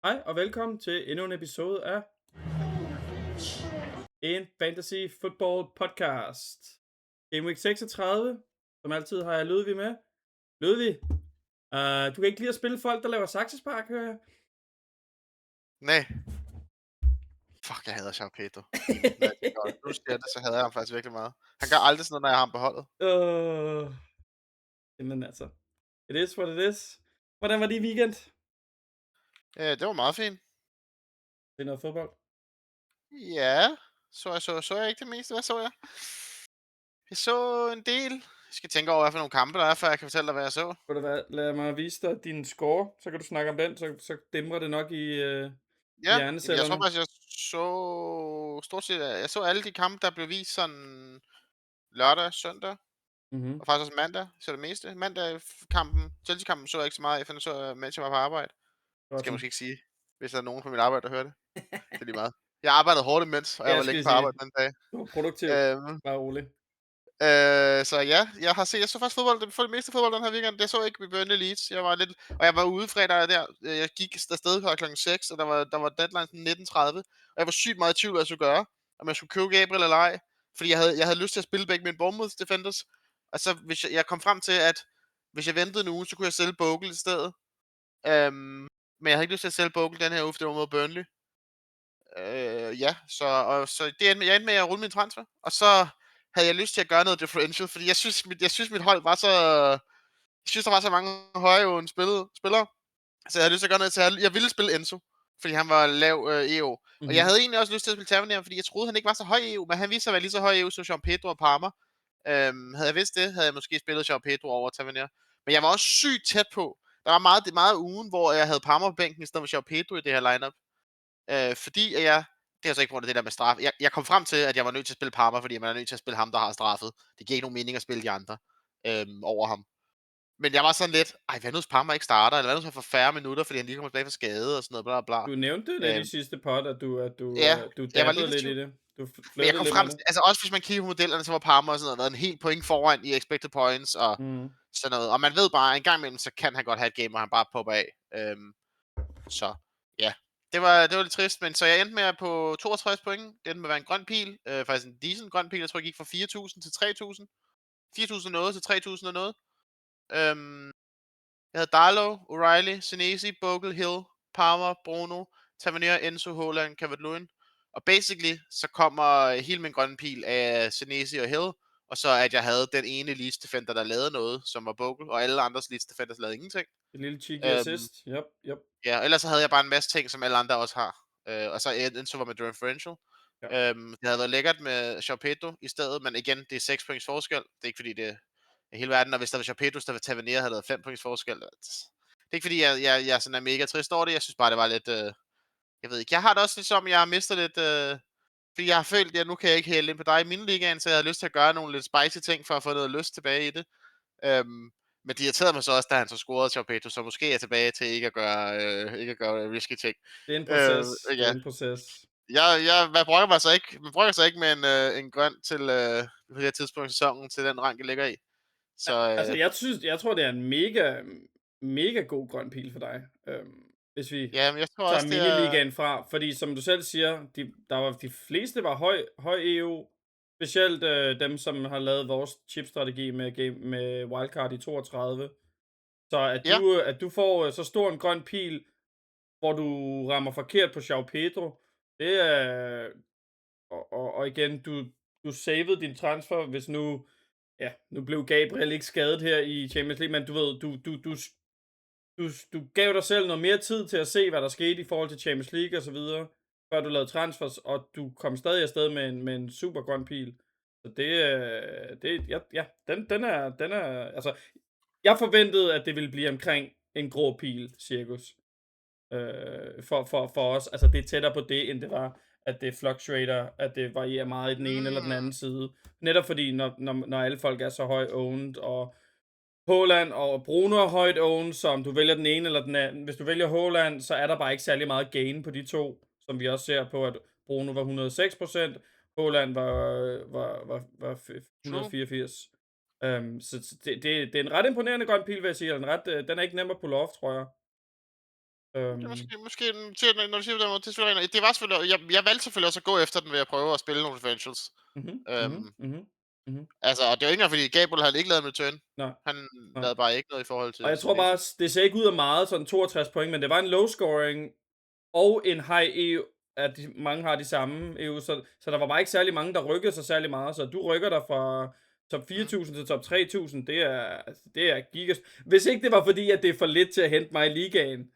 Hej og velkommen til endnu en episode af en Fantasy Football Podcast. Game Week 36. Som altid har jeg Ludvig med. Ludvig, du kan ikke lide at spille folk, der laver saksespark, hører jeg. Nej. Fuck, jeg hader João Pedro. Når jeg tænker over det. Nu siger det, så hader jeg ham faktisk virkelig meget. Han gør aldrig sådan noget, når jeg har ham på holdet. Jamen altså, it is what it is. Hvordan var det i weekend? Det var meget fint. Det er noget fodbold. Ja, så jeg ikke det meste. Hvad så jeg? Jeg så en del. Jeg skal tænke over, hvad for nogle kampe der er, før jeg kan fortælle dig, hvad jeg så. Ved du hvad, lad mig vise dig din score, så kan du snakke om den, så dæmrer det nok i Ja, jamen, jeg tror hjernecellerne. faktisk, jeg så stort set, jeg så alle de kampe, der blev vist sådan lørdag, søndag, Mhm. og faktisk også mandag, så det meste. Mandag-kampen, Chelsea-kampen så jeg ikke så meget, for den så jeg, mens jeg var på arbejde. Det skal jeg Godt. måske ikke sige, hvis der er nogen på mit arbejde, der hører det. Det er lige meget. Jeg arbejdede hårdt imens, og jeg Ja, var skal længe vi på sige. arbejde den dag. Du var produktiv. Bare rolig. Så ja, jeg så faktisk fodbold, for det meste fodbold den her weekend. Jeg så ikke Burnley Leeds. Og jeg var ude fredag der. Jeg gik afsted klokken 6, og der var deadline 19:30. Og jeg var sygt meget i tvivl, hvad jeg skulle gøre. Om jeg skulle købe Gabriel eller ej. Fordi jeg havde lyst til at spille begge mine Bournemouth Defenders. Og så hvis jeg kom frem til, at hvis jeg ventede en uge, så kunne jeg sælge Bogle i stedet. Men jeg havde ikke lyst til at sælge Bogle den her uge, for det var mod Burnley. Så jeg endte med at rulle min transfer, og så havde jeg lyst til at gøre noget differential, fordi jeg synes mit hold var så, jeg synes der var så mange høje spillere, så jeg havde lyst til at gøre noget, så jeg ville spille Enzo, fordi han var lav EO, og jeg havde egentlig også lyst til at spille Tavernier, fordi jeg troede han ikke var så høj EO, men han viste sig at være lige så høj EO som João Pedro og Parma. Havde jeg vidst det, havde jeg måske spillet João Pedro over Tavernier, men jeg var også sygt tæt på. Der var meget ugen, hvor jeg havde Parma på bænken i stedet for João Pedro i det her lineup. Fordi det er så ikke på det der med straf. Jeg kom frem til, at jeg var nødt til at spille Parma, fordi man er nødt til at spille ham, der har straffet. Det giver ikke nogen mening at spille de andre over ham. Men jeg var sådan lidt, hvad nu hvis Parma ikke starter, eller hvad nu hvis han får færre minutter, fordi han lige kommer tilbage fra skade og sådan noget, bla bla. Du nævnte det lidt i sidste pod, at Ja, du jeg var dabbede lidt i lidt i tvivl. det. Du Men jeg flyttede kom lidt frem med til, det. altså også hvis man kigger på modellerne, så var Parma og sådan noget, været en helt point foran i expected points og sådan noget. Og man ved bare, at en gang imellem, så kan han godt have et game, hvor han bare popper af. Så ja, det var lidt trist, men så jeg endte med på 62 point. Det endte med at være en grøn pil. Faktisk en decent grøn pil. Jeg tror, jeg gik fra 4.000 til 3.000. 4.000 noget til 3.000 og noget. Jeg havde Darlow, O'Reilly, Senesi, Bogle, Hill, Palmer, Bruno, Tavernier, Enzo, Haaland, Calvert-Lewin. Og basically, så kommer hele min grønne pil af Senesi og Hill, og så at jeg havde den ene Leeds defender, der lavede noget, som var Bogle, og alle andres Leeds defenders lavede ingenting. Et lille cheeky assist. Yep. Ja, ellers så havde jeg bare en masse ting, som alle andre også har. Og så Enzo var med differential. Ja. Det havde været lækkert med João Pedro i stedet, men igen, det er 6 points forskel. Det er ikke fordi, det er hele verden, og hvis der var João Pedro, der var Tavernier, havde det 5 points forskel. Det er ikke fordi, jeg sådan er mega trist over det. Jeg synes bare, det var lidt... jeg ved ikke, jeg har det også lidt som, jeg har mistet lidt... fordi jeg har følt, at nu kan jeg ikke hælde ind på dig i mine ligaen, så jeg havde lyst til at gøre nogle lidt spicy ting, for at få noget lyst tilbage i det. Men det irriterede mig så også, da han så scorede João Pedro, så måske er jeg tilbage til ikke at gøre risky ting. Det er en proces. Ja. Det er en proces. Man brokker sig ikke med en grøn til på det her tidspunkt i sæsonen til den rank, jeg ligger i. Så, Altså, jeg tror, det er en mega god grøn pil for dig. Hvis vi men jeg tror tager også, det er... miniligaen fra, fordi som du selv siger, de fleste var høj EU, specielt dem, som har lavet vores chipstrategi med wildcard i 32. Så at du får så stor en grøn pil, hvor du rammer forkert på João Pedro, det er... Og igen, du savede din transfer, hvis nu... Ja, nu blev Gabriel ikke skadet her i Champions League, men du ved, du gav dig selv noget mere tid til at se, hvad der skete i forhold til Champions League og så videre, før du lavede transfers, og du kom stadig afsted med en super grøn pil. Så den er, altså, jeg forventede, at det ville blive omkring en grå pil, cirkus. For os, altså det er tættere på det, end det var, at det fluctuater, at det varierer meget i den ene eller den anden side. Netop fordi, når alle folk er så højt owned, og Haaland og Bruno er højt owned, så om du vælger den ene eller den anden. Hvis du vælger Haaland, så er der bare ikke særlig meget gain på de to, som vi også ser på, at Bruno var 106%, Haaland var 184. Så det er en ret imponerende grøn pil, vil jeg sige. Den er ikke nem at pull off, tror jeg. Øhm, Måske når du siger det på den måde, det er selvfølgelig rigtigt. Det var selvfølgelig, jeg valgte selvfølgelig også at gå efter den ved at prøve at spille nogle differentials. mhm, mhm, Øhm, mhm, mhm. altså, og det er jo ikke engang, fordi Gabriel havde ikke lavet en return. Nej, Han nej. lavede bare ikke noget i forhold Og til jeg tror Senesi. bare, det ser ikke ud af meget, sådan 62 point, men det var en low scoring og en high EU, at mange har de samme EU, så der var bare ikke særlig mange, der rykkede sig særlig meget. Så du rykker dig fra top Mm. 4.000 til top 3.000, det er gigas. Hvis ikke det var fordi, at det er for lidt til at hente mig i ligaen.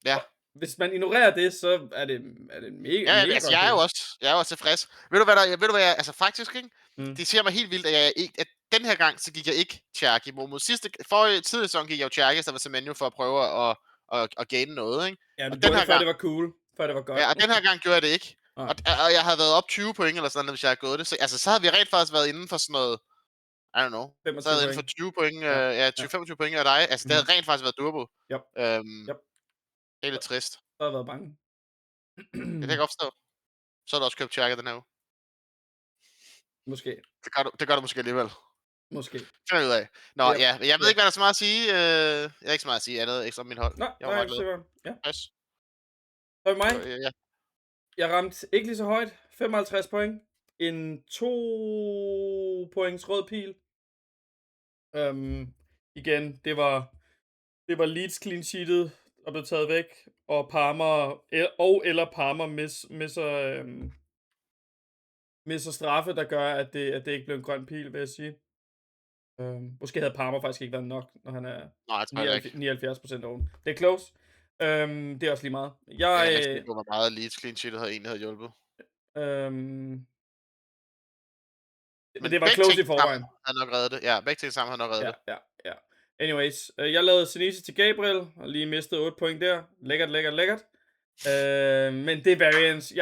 Ja. Og hvis man ignorerer det, så er det mega, Ja, mega altså, godt. jeg er jo også tilfreds. Ved du hvad jeg, altså faktisk, ikke? Mm. Det siger mig helt vildt, at den her gang, så gik jeg ikke Cherky. Mod forrige tidligere sæson gik jeg jo Cherky, der var Semenyo for at prøve at gain noget, ikke? Ja, du Og den gjorde her det, før gang, det var cool. Før det var godt. ja, og den her gang gjorde jeg det ikke. Nej. Og jeg havde været op 20 point eller sådan noget, hvis jeg havde gået det. Så, altså, så havde vi rent faktisk været inden for sådan noget, I don't know. Så 25 havde jeg inden for point. 20 point, Ja, ja, ja. 20-25 point af dig. Altså, det havde rent faktisk været doable. Yep. Yep. Det er lidt trist. Så har jeg været bange. Det kan jeg godt forstå. Så har du også købt Cherky den her uge. Måske. Det gør du måske alligevel. Måske. Finder vi ud af. Nå, Yep. ja, jeg ved ikke, hvad der er så meget at sige. Jeg er ikke så meget at sige andet, ikke som mit hold. Nej, Jeg var meget glad. Ja. Pas. Så er det mig. Ja. Jeg ramte ikke lige så højt. 55 point. En 2 points rød pil. Igen, det var Leeds clean sheetet og blev taget væk. Og Palmer misser straffe, der gør, at det ikke blev en grøn pil, vil jeg sige. Måske havde Palmer faktisk ikke været nok, når han er Nej, jeg tror heller ikke. 79% oven. Det er close. Det er også lige meget. Jeg kan næsten ikke gå, hvor meget Leeds clean sheet havde hjulpet. Men det var close i forvejen. Han nok reddet det. Ja, begge ting sammen har nok reddet det. Ja. Anyways, jeg lavede Senesi til Gabriel, og lige mistede 8 point der. Lækkert. Men det er variance.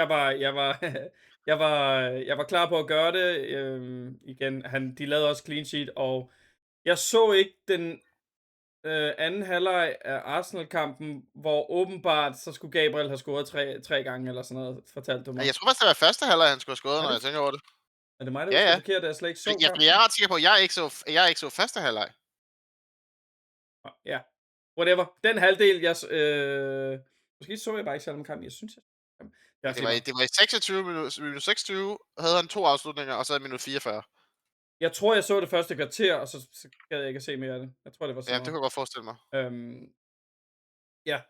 Jeg var klar på at gøre det. Igen, de lavede også clean sheet, og jeg så ikke den anden halvleg af Arsenal-kampen, hvor åbenbart så skulle Gabriel have scoret tre gange eller sådan noget, fortalte du mig. Ja, jeg tror faktisk, det var første halvleg, han skulle have skåret, når jeg tænker over det. Er det mig, der husker forkert, at jeg slet ikke så kampen? Jeg er ret sikker på, at jeg ikke så første halvleg. Ja, whatever. Den halvdel, måske så jeg bare ikke selv om kampen. Jeg synes, det var i 26 minutter. 26 havde han 2 afslutninger, og så i minut 44. Jeg tror, jeg så det første kvarter, og så gad jeg ikke at se mere af det. Jeg tror, det var sådan Ja, det kunne jeg godt forestille mig. Ja,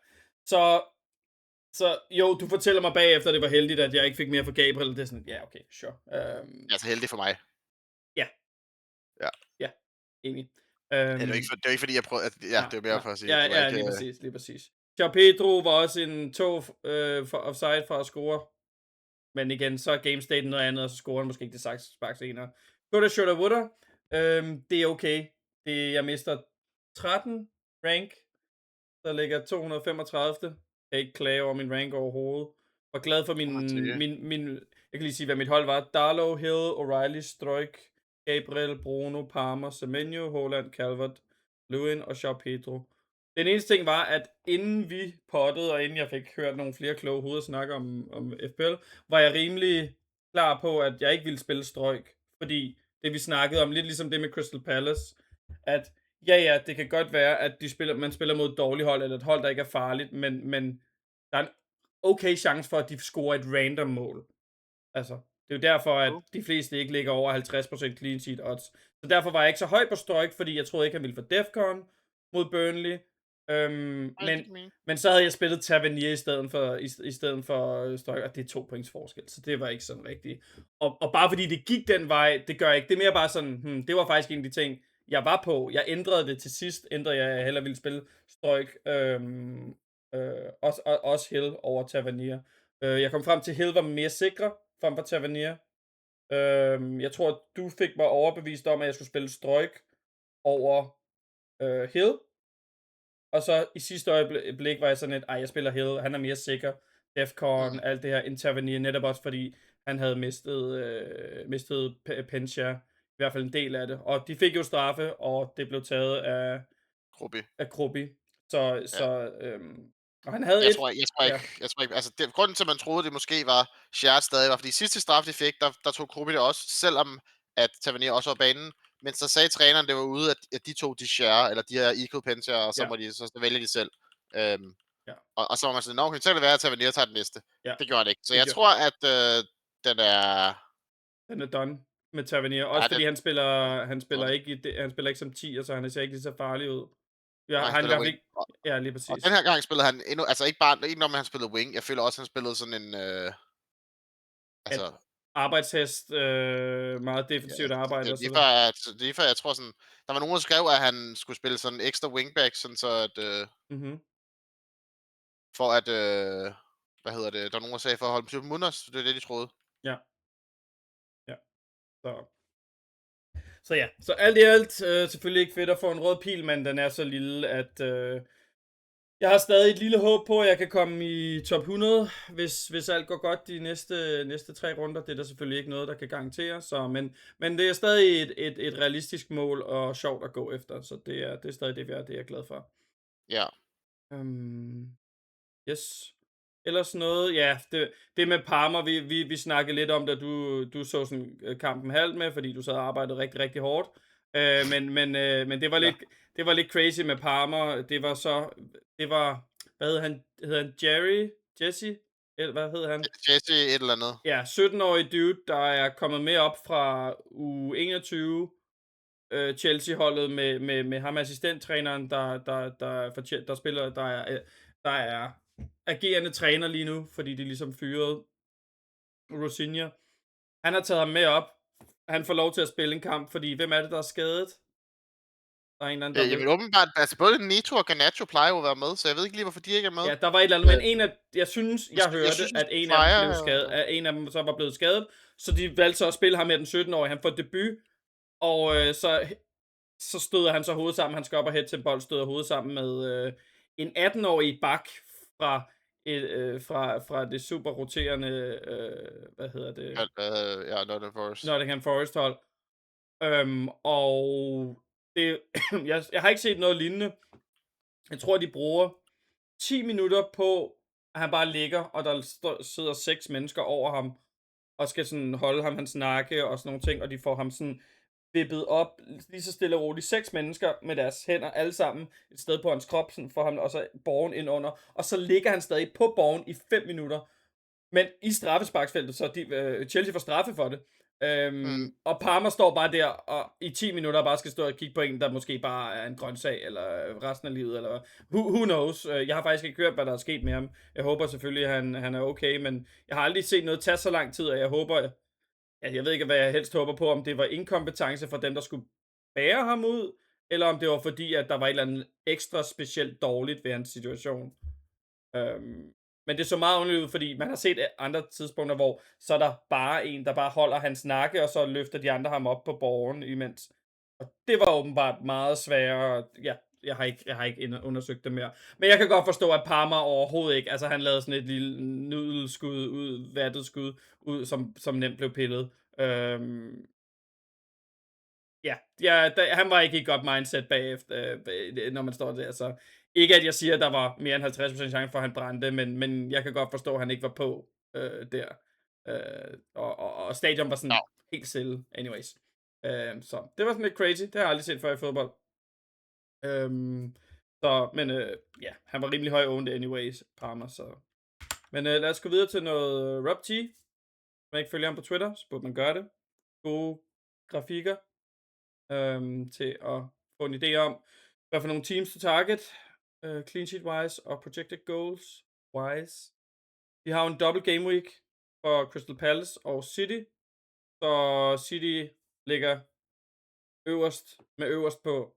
så jo, du fortæller mig bagefter, at det var heldigt, at jeg ikke fik mere for Gabriel. Det er sådan, ja, okay, sure. Altså heldigt for mig. Ja, enig. Det er ikke fordi, jeg prøvede... Ja, det er mere for at sige. Ja, lige præcis. João Pedro var også en for offside for at score. Men igen, så er game state noget andet, og så scorer han måske ikke det spark senere. Good shoulder wooder. Det er okay. Jeg mister 13 rank. Der ligger 235. Jeg kan ikke klage over min rank overhovedet. Var glad for min jeg kan lige sige, hvad mit hold var. Darlow, Hill, O'Reilly, Struijk, Gabriel, Bruno, Palmer, Semenyo, Haaland, Calvert, Lewin og João Pedro. Den eneste ting var, at inden vi pottede, og inden jeg fik hørt nogle flere kloge hoveder snakke om FPL, var jeg rimelig klar på, at jeg ikke ville spille Struijk. Fordi det vi snakkede om, lidt ligesom det med Crystal Palace, at ja, det kan godt være, at man spiller mod et dårligt hold, eller et hold, der ikke er farligt, men der er en okay chance for, at de scorer et random mål. Altså, det er jo derfor, at de fleste ikke ligger over 50% clean sheet odds. Så derfor var jeg ikke så høj på Struijk, fordi jeg troede ikke, han ville få Defcon mod Burnley. Men så havde jeg spillet Tavernier i stedet for Struijk, og det er 2 points forskel, så det var ikke sådan rigtigt. Og bare fordi det gik den vej, det gør jeg ikke. Det er mere bare sådan, det var faktisk en af de ting, jeg var på. Jeg ændrede det til sidst, jeg hellere ville spille Struijk, også Hill over Tavernier. Jeg kom frem til, at Hill var mere sikre frem for Tavernier. Jeg tror, at du fik mig overbevist om, at jeg skulle spille Struijk over Hill. Og så i sidste øjeblik var jeg sådan lidt, jeg spiller Hill, han er mere sikker. Defcon, alt det her, Tavernier, netop også fordi han havde mistet Pensha, i hvert fald en del af det. Og de fik jo straffe, og det blev taget af Krubby. Og han havde jeg tror ikke, altså grunden til, at man troede, det måske var Shard stadig, var fordi sidste straf, de fik, der tog Krubby det også, selvom at Tavernier også var banen. Men så sagde træneren, det var ude, at de tog de share, eller de her equal Pensha, og så må de, så vælger de selv. Og så var man sådan, okay, så kan det være, at Tavernier tager den næste. Ja, Det gjorde han ikke. Så det jeg gjorde tror, at den er... den er done med Tavernier. Ja, Også fordi han spiller den, ikke han spiller ikke som 10, så han ser ikke lige så farlig ud. Ja, han han i spiller hvert fald wing. ikke. Ja, lige Og præcis. den her gang spillede han endnu... Altså ikke bare... Ikke når han spillede wing. Jeg føler også, han spillede sådan en... At altså... arbejdshest, meget Ja, defensivt arbejde og det er sådan lige før, noget. det er lige før, jeg tror sådan... Der var nogen, der skrev, at han skulle spille sådan en ekstra wingback, sådan så at... Mhm. for at... hvad hedder det? Der var nogen, der sagde, for at holde dem Munners. Det er det, de troede. Ja. Ja. Så ja, så alt i alt, selvfølgelig ikke fedt at få en rød pil, men den er så lille, at jeg har stadig et lille håb på, at jeg kan komme i top 100, hvis alt går godt de næste 3 runder. Det er der selvfølgelig ikke noget, der kan garantere, så, men det er stadig et realistisk mål og sjovt at gå efter, så det er stadig det, jeg er glad for. Ja. Yes. Ellers noget, ja, det med Parma, vi snakkede lidt om, da du så sådan kampen halvt med, fordi du sad og arbejdede rigtig, rigtig hårdt. Men det var Ja. det var lidt crazy med Parma. Det var, hvad hed han Jesse? Eller hvad hed han? Jesse et eller andet. Ja, 17-årig dude, der er kommet med op fra U21 Chelsea-holdet med ham assistenttræneren, der spiller, der er agerende træner lige nu, fordi de ligesom fyrede Rosinha. Han har taget ham med op. Han får lov til at spille en kamp, fordi hvem er det, der er skadet? Der er en eller anden, der Jamen åbenbart, altså både Nito og Garnacho plejer jo at være med, så jeg ved ikke lige, hvorfor de ikke er med. Ja, der var et eller andet, men jeg synes, jeg hørte, at en af dem blev skadet, eller... at en af dem så var blevet skadet, så de valgte så at spille ham med den 17-årige. Han får debut, og så støder han så hovedet sammen. Han skal op og hætte til en bold, støder hovedet sammen med en 18-årig bak fra det super roterende, hvad hedder det? Ja, Nottingham Forest. Nottingham Forest hold. Og det, jeg har ikke set noget lignende. Jeg tror, de bruger 10 minutter på, at han bare ligger, og der sidder 6 mennesker over ham, og skal sådan holde ham hans nakke og sådan nogle ting, og de får ham sådan vippet op, lige så stille og roligt. 6 mennesker med deres hænder, alle sammen, et sted på hans krop, sådan får ham også borgen ind under, og så ligger han stadig på borgen i 5 minutter. Men i straffesparksfeltet, så Chelsea får straffe for det. Og Parma står bare der og i 10 minutter bare skal stå og kigge på en, der måske bare er en grøntsag, eller resten af livet, eller who knows. Jeg har faktisk ikke hørt, hvad der er sket med ham. Jeg håber selvfølgelig, at han er okay, men jeg har aldrig set noget tage så lang tid, og jeg håber, jeg ved ikke, hvad jeg helst håber på, om det var inkompetence for dem, der skulle bære ham ud, eller om det var fordi, at der var et eller andet ekstra specielt dårligt ved hans situation. Men det så meget underligt ud, fordi man har set andre tidspunkter, hvor så er der bare en, der bare holder hans nakke, og så løfter de andre ham op på borgen imens. Og det var åbenbart meget sværere. Ja, jeg har ikke undersøgt det mere. Men jeg kan godt forstå, at Parma overhovedet ikke, altså han lavede sådan et lille nudelskud ud, vattet skud ud, som nemt blev pillet. Han var ikke i et godt mindset bagefter, når man står der, så ikke at jeg siger, at der var mere end 50% chance for, at han brændte, men jeg kan godt forstå, at han ikke var på der. Og stadion var sådan helt stille, anyways. Så det var sådan lidt crazy, det har jeg aldrig set før i fodbold. Ja, han var rimelig høj owned anyways, Parma, så. Men lad os gå videre til noget Rob T. Hvis man ikke følger ham på Twitter, så burde man gøre det. Gode grafikker. Til at få en idé om, hvad for nogle teams to target, clean sheet wise og projected goals wise. Vi har jo en double game week for Crystal Palace og City, så City ligger øverst på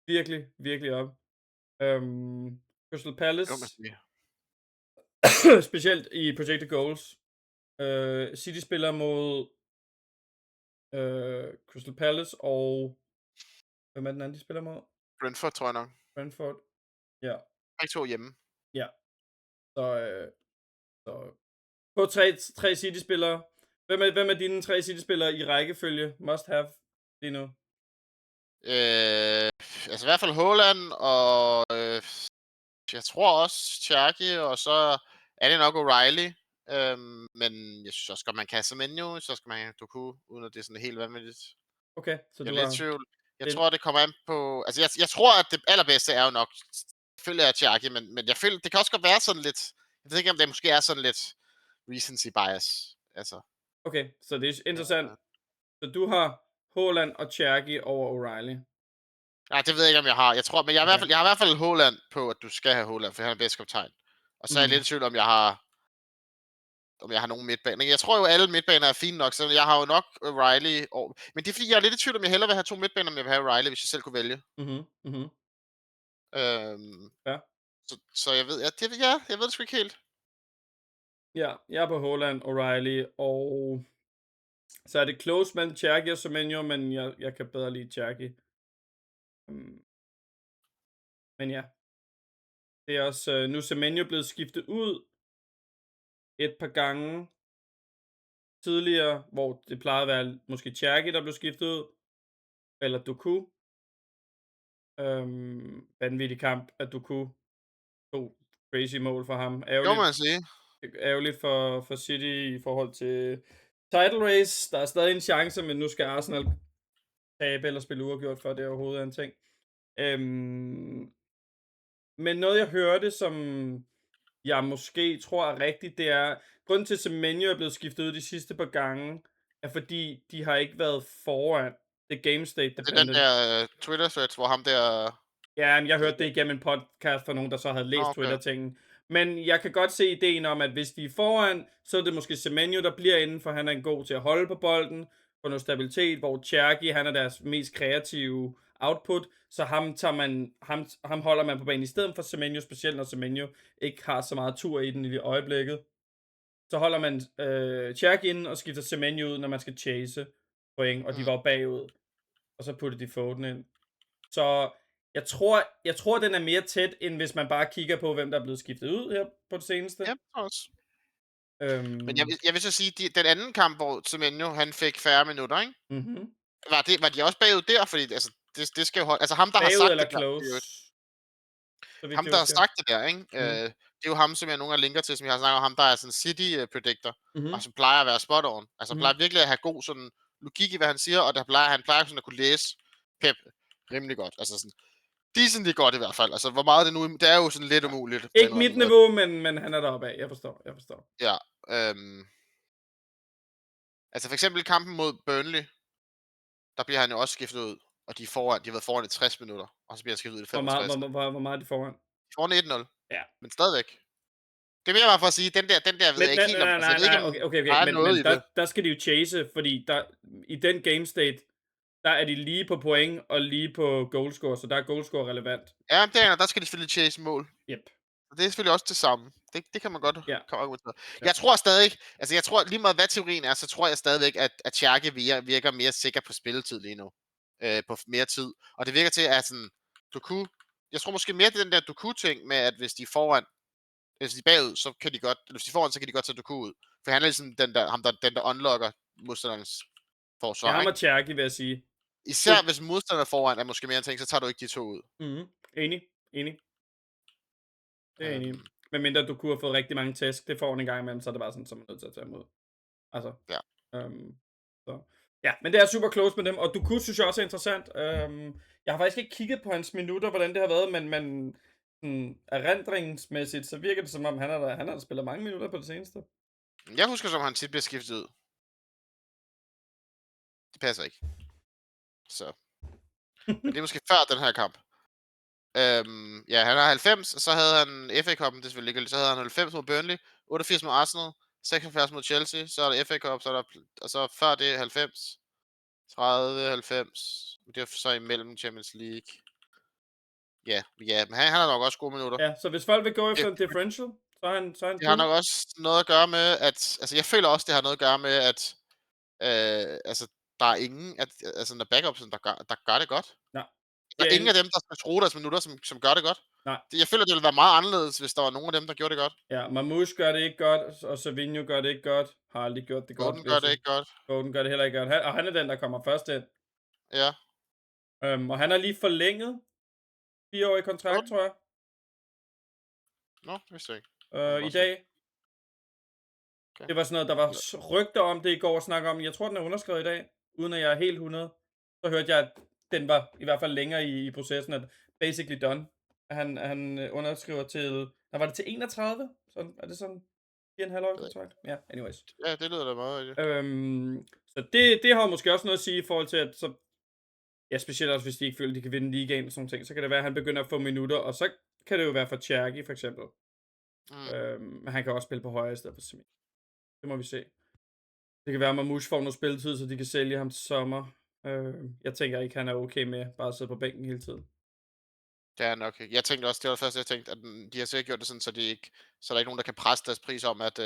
virkelig, virkelig op. Crystal Palace, specielt i projected goals. City spiller mod Crystal Palace og hvem er den anden, de spiller mod? Brentford, tror jeg nok. Brentford, ja. Ikke to hjemme. Ja. Så på tre City-spillere. Hvem er dine 3 City-spillere i rækkefølge? Must have lige nu. Altså i hvert fald Haaland, og jeg tror også Cherky, og så er det nok O'Reilly. Men jeg synes også godt, man kan Semenyo, så skal man have Doku, uden at det er sådan helt vanvittigt. Okay, så jeg er lidt tvivl. Jeg det... tror, det kommer an på... Altså, jeg tror, at det allerbedste er jo nok føler, jeg er Cherky, men jeg føler, det kan også godt være sådan lidt, jeg ved ikke, om det måske er sådan lidt recency bias. Altså, Okay, så det er interessant. øh, Så du har Haaland og Cherky over O'Reilly. nej, det ved jeg ikke, om jeg har. Jeg tror, men Okay. jeg har i hvert fald Haaland på, at du skal have Haaland, for han er bedst kaptajn. Og så er jeg lidt i tvivl, om jeg har nogen midtbaner. Jeg tror jo, alle midtbaner er fine nok, så jeg har jo nok O'Reilly. Men det er fordi, jeg er lidt i tvivl, om jeg hellere vil have 2 midtbaner, om jeg vil have O'Reilly, hvis jeg selv kunne vælge. Øhm, Ja. så jeg ved, jeg ved det sgu ikke helt. Ja, jeg er på Haaland, O'Reilly, og så er det close mellem Cherky og Semenyo, men jeg kan bedre lide Cherky. Men ja, det er også, nu er Semenyo blevet skiftet ud et par gange tidligere, hvor det plejede at være måske Cherky, der blev skiftet ud, eller Doku. Vanvittig kamp af Doku. 2 crazy mål for ham. Det må man sige. Ærgerligt for City i forhold til title race. Der er stadig en chance, men nu skal Arsenal tabe eller spille uafgjort, for det overhovedet er en ting. Men noget jeg hørte, som jeg måske tror er rigtigt, det er, grunden til, at Semenyo er blevet skiftet ud de sidste par gange, er fordi, de har ikke været foran. Det er game state Det er den dependent. der Twitter-threads, hvor ham der... Ja, men jeg hørte det igennem en podcast fra nogen, der så havde læst Okay. Twitter-tingen. Men jeg kan godt se ideen om, at hvis de er foran, så er det måske Semenyo, der bliver inden, for han er god til at holde på bolden, få noget stabilitet, hvor Cherky, han er deres mest kreative output, så ham holder man på banen i stedet for Semenyo, specielt når Semenyo ikke har så meget tur i den i øjeblikket. Så holder man Cherky inde og skifter Semenyo ud, når man skal chase point, og de var bagud. Og så putter de Foden ind. Så jeg tror, den er mere tæt, end hvis man bare kigger på, hvem der er blevet skiftet ud her på det seneste. Ja, også. Øhm, Men jeg vil så sige, den anden kamp, hvor Semenyo, han fik færre minutter, ikke? mm-hmm. Var de også bagud der? Fordi altså, det skal jo holde... Altså ham, der Bagud har sagt eller det der, close? ham, der har sagt det der, ikke? Det er jo ham, som jeg nogle gange linker til, som jeg har snakket om, ham, der er sådan City-predictor, og som plejer at være spot on. Altså plejer virkelig at have god sådan logik i, hvad han siger, og han plejer sådan at kunne læse Pep rimelig godt. Altså sådan, decently godt i hvert fald. Altså, hvor meget det nu... Det er jo sådan lidt umuligt. Ikke mit niveau, men han er deroppe af. Jeg forstår. Ja. Altså for eksempel kampen mod Burnley, der bliver han jo også skiftet ud, og de har været foran i 60 minutter, og så bliver han skiftet ud i 65. Hvor meget er det foran? De får 1-0. Ja. Men stadigvæk. Det vil jeg bare for at sige, den der ved jeg ikke helt om. Nej, okay. Men der skal de jo chase, fordi i den game state, der er de lige på point og lige på goalscore, så der er goalscore relevant. Ja, der skal de selvfølgelig chase mål. Yep. Og det er selvfølgelig også det samme. Det kan man godt argumentere. Ja. Jeg tror stadig, altså jeg tror lige meget hvad teorien er, så tror jeg stadigvæk, at Cherky virker mere sikker på spilletid lige nu. På mere tid. Og det virker til, at sådan, Doku, jeg tror måske mere det den der Doku-ting med, at hvis de er foran, hvis de er bagud, så kan de godt, hvis de er foran, så kan de godt tage Doku ud. For han er ligesom den der unlocker modstanderens forsvar. Ja, ham og Cherky, vil jeg sige. Især hvis modstander foran er måske mere en ting, så tager du ikke de to ud. Enig. Det er enig. Men mindre du kunne have fået rigtig mange tæsk, det får han en gang imellem, så er det bare sådan, som man er nødt til at tage imod. Altså. Ja. Så. Ja, men det er super close med dem, og du kunne synes jeg også er interessant. Jeg har faktisk ikke kigget på hans minutter, hvordan det har været, men erindringsmæssigt, så virker det som om, han har spillet mange minutter på det seneste. Jeg husker som, han tit bliver skiftet ud. Det passer ikke. Så. Men det er måske før den her kamp. Ja, han har 90, og så havde han FA Cup'en, det er selvfølgelig ikke, så havde han 90 mod Burnley, 88 mod Arsenal, 76 mod Chelsea, så er der FA Cup, og så før det 90, 30, 90, det er så imellem Champions League. Ja, men han har nok også gode minutter. Ja, så hvis folk vil gå efter en differential, så er han det har nok også noget at gøre med, at, altså jeg føler også, det har noget at gøre med, at, altså der er ingen, altså der backupsen, der gør det godt. Nej. Der er ingen af dem, der skal tro deres minutter, som gør det godt. Nej. Jeg føler, det ville være meget anderledes, hvis der var nogen af dem, der gjorde det godt. Ja, Mamouche gør det ikke godt, og Savinho gør det ikke godt. Har aldrig gjort det godt. Foden gør det ikke godt. Foden gør det heller ikke godt. Og han er den, der kommer først ind. Ja. Og han har lige forlænget 4-årig kontrakt, tror jeg. Nå, det vidste jeg ikke. I dag. Okay. Det var sådan noget, der var rygter om det i går, snakke om. Jeg tror, den er underskrevet i dag, uden at jeg er helt 100. Så hørte jeg, at den var i hvert fald længere i processen, at basically done. Han underskriver til, var det til 31? Sådan, er det sådan 4,5 år Det ved jeg kontrakt? Ja, anyways. ikke. Ja, det lyder da meget rigtigt. Så det har måske også noget at sige i forhold til, at så, ja, specielt også hvis de ikke føler, de kan vinde ligaen og sådan nogle ting, så kan det være, at han begynder at få minutter, og så kan det jo være for Cherky for eksempel. Men han kan også spille på højre i stedet for Semenyo. Det må vi se. Det kan være, at Mamouche får noget spilletid, så de kan sælge ham til sommer. Jeg tænker ikke, han er okay med bare at sidde på bænken hele tiden. Det er nok ikke. Jeg tænkte også, det var det første, jeg tænkte, at de har sikkert gjort det sådan, så der er ikke nogen, der kan presse deres pris om, at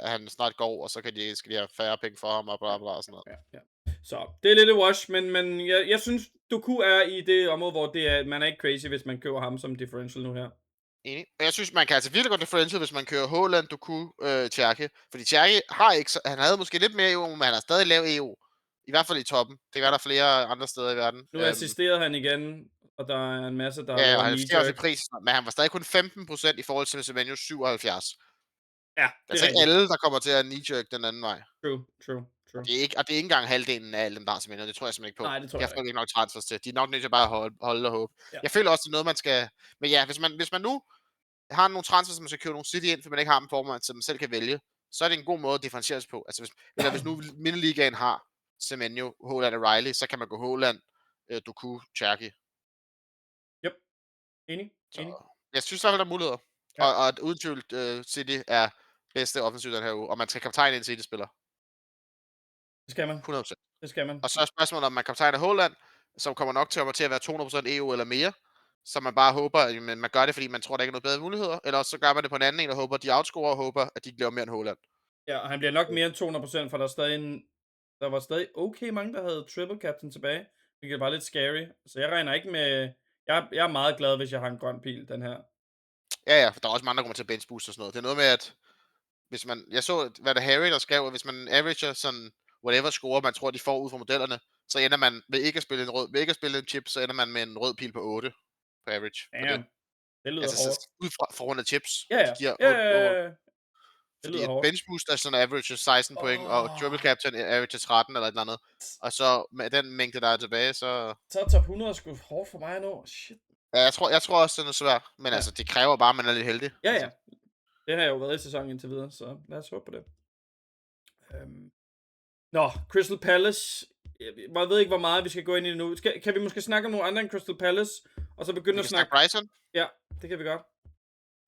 han snart går, og så skal de have færre penge for ham, og bla bla og sådan noget. Ja. Så det er lidt et wash, men jeg synes, Doku er i det område, hvor det er, man er ikke crazy, hvis man køber ham som differential nu her. Enig. Og jeg synes, man kan altså virkelig godt differential, hvis man kører Haaland, Doku, Cherky. Fordi Cherky har ikke, han havde måske lidt mere EU, men han har stadig lav EU. I hvert fald i toppen. Det kan være, der er flere andre steder i verden. Nu assisterede han igen, og der er en masse, der Ja, og har han assisterer også i knee-jerk. prisen, men han var stadig kun 15% i forhold til Semenyo 77. Ja, Det er altså ikke alle, der kommer til at knee-jerk den anden vej. True. Og det er ikke engang halvdelen af alle dem, der har Semenyo. Det tror jeg simpelthen ikke på. Nej, det tror jeg jeg får ikke nok transfers til. De er nok nødt til bare at holde og håbe. Ja. Jeg føler også, det er noget, man skal... Men ja, hvis man nu har nogle transfers, som man skal købe nogle City ind, for man ikke har dem for, så man selv kan vælge, så er det en god måde at differentiere på. Altså hvis nu Mindeligaen har Semenyo, Haaland og Riley, så kan man gå Haaland, Doku, Cherky. Yep. Enig. Jeg synes i hvert fald, der er muligheder. Ja. Og at uden tvivl, City er bedste offensivt den her uge, og man skal kaptajne en City-spiller. Det skal man. 100%. Det skal man. Og så er spørgsmålet, om man kaptajner Haaland, som kommer nok til at være 200% EU eller mere, så man bare håber, at man gør det, fordi man tror, der ikke er noget bedre muligheder, eller så gør man det på en anden en, og håber, at de outscorer, og håber, at de bliver mere end Haaland. Ja, og han bliver nok mere end 200%, for der var stadig okay mange, der havde triple captain tilbage, hvilket var lidt scary. Så jeg regner ikke med... Jeg er meget glad, hvis jeg har en grøn pil, den her. Ja, for der er også mange, der kommer til bench boost og sådan noget. Det er noget med, at hvis man... Jeg så, hvad der Harry, der skrev, at hvis man averager sådan whatever score, man tror, de får ud fra modellerne, så ender man ved ikke at spille en chip, så ender man med en rød pil på 8 på average. Damn. Det lyder hårdt. Altså, ud fra rundt af chips. Ja. De giver fordi et bench boost er sådan average 16 point, og triple captain average 13 eller et eller andet. Og så med den mængde, der er tilbage, så... Så top 100 er sgu hårdt for mig nu. Shit. Ja, jeg tror også, det er svært. Men altså, det kræver bare, at man er lidt heldig. Ja. Det har jeg jo været i sæsonen indtil videre, så lad os håbe på det. Crystal Palace. Jeg ved ikke, hvor meget vi skal gå ind i det nu. Kan vi måske snakke om nogle andre end Crystal Palace? Og så begynde at snakke... Brighton? Ja, det kan vi godt.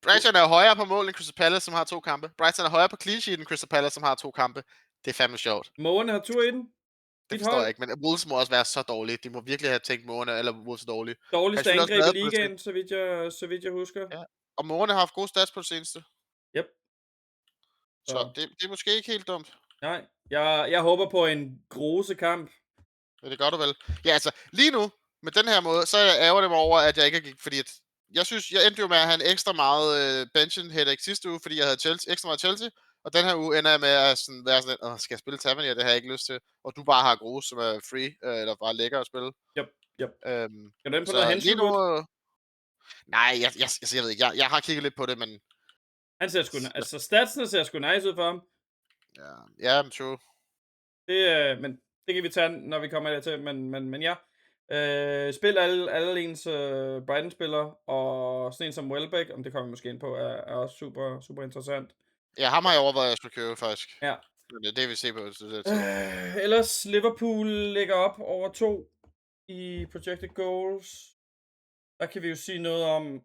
Brighton er højere på mål end Crystal Palace, som har 2 kampe. Brighton er højere på clean sheet end Crystal Palace, som har 2 kampe. Det er fandme sjovt. Mågerne har tur i den. Det forstår jeg ikke, men Wolves må også være så dårlige. De må virkelig have tænkt Mågerne eller Wolves dårlige. Dårligste angreb i ligaen, så vidt jeg husker. Ja. Og Mågerne har haft gode stats på det seneste. Yep. Så det er måske ikke helt dumt. Nej, jeg håber på en grose kamp. Ja, det gør du vel. Ja, altså, lige nu, med den her måde, så ærger det mig over, at jeg ikke gik, fordi at jeg endte jo med at have en ekstra meget benchen headache sidste uge, fordi jeg havde ekstra meget Chelsea, og den her uge ender jeg med at være sådan, skal jeg spille Tavernier? Det har jeg ikke lyst til. Og du bare har Grose, som er free, eller bare lækker at spille. Yep. Kan du ind på noget hensyn? Nej, jeg ved ikke. Jeg har kigget lidt på det, men... Han ser sgu... Altså, statsene ser sgu nice ud for ham. Ja, men true. Men det kan vi tage, når vi kommer dertil. Men ja. Spil alle ens Brighton-spillere, og sådan en som Welbeck, om det kommer vi måske ind på, er også super, super interessant. Ja, ham har jeg overvejet, at jeg skulle købe, faktisk. Ja. Det vi se på. Ellers Liverpool ligger op over 2 i projected goals. Der kan vi jo sige noget om,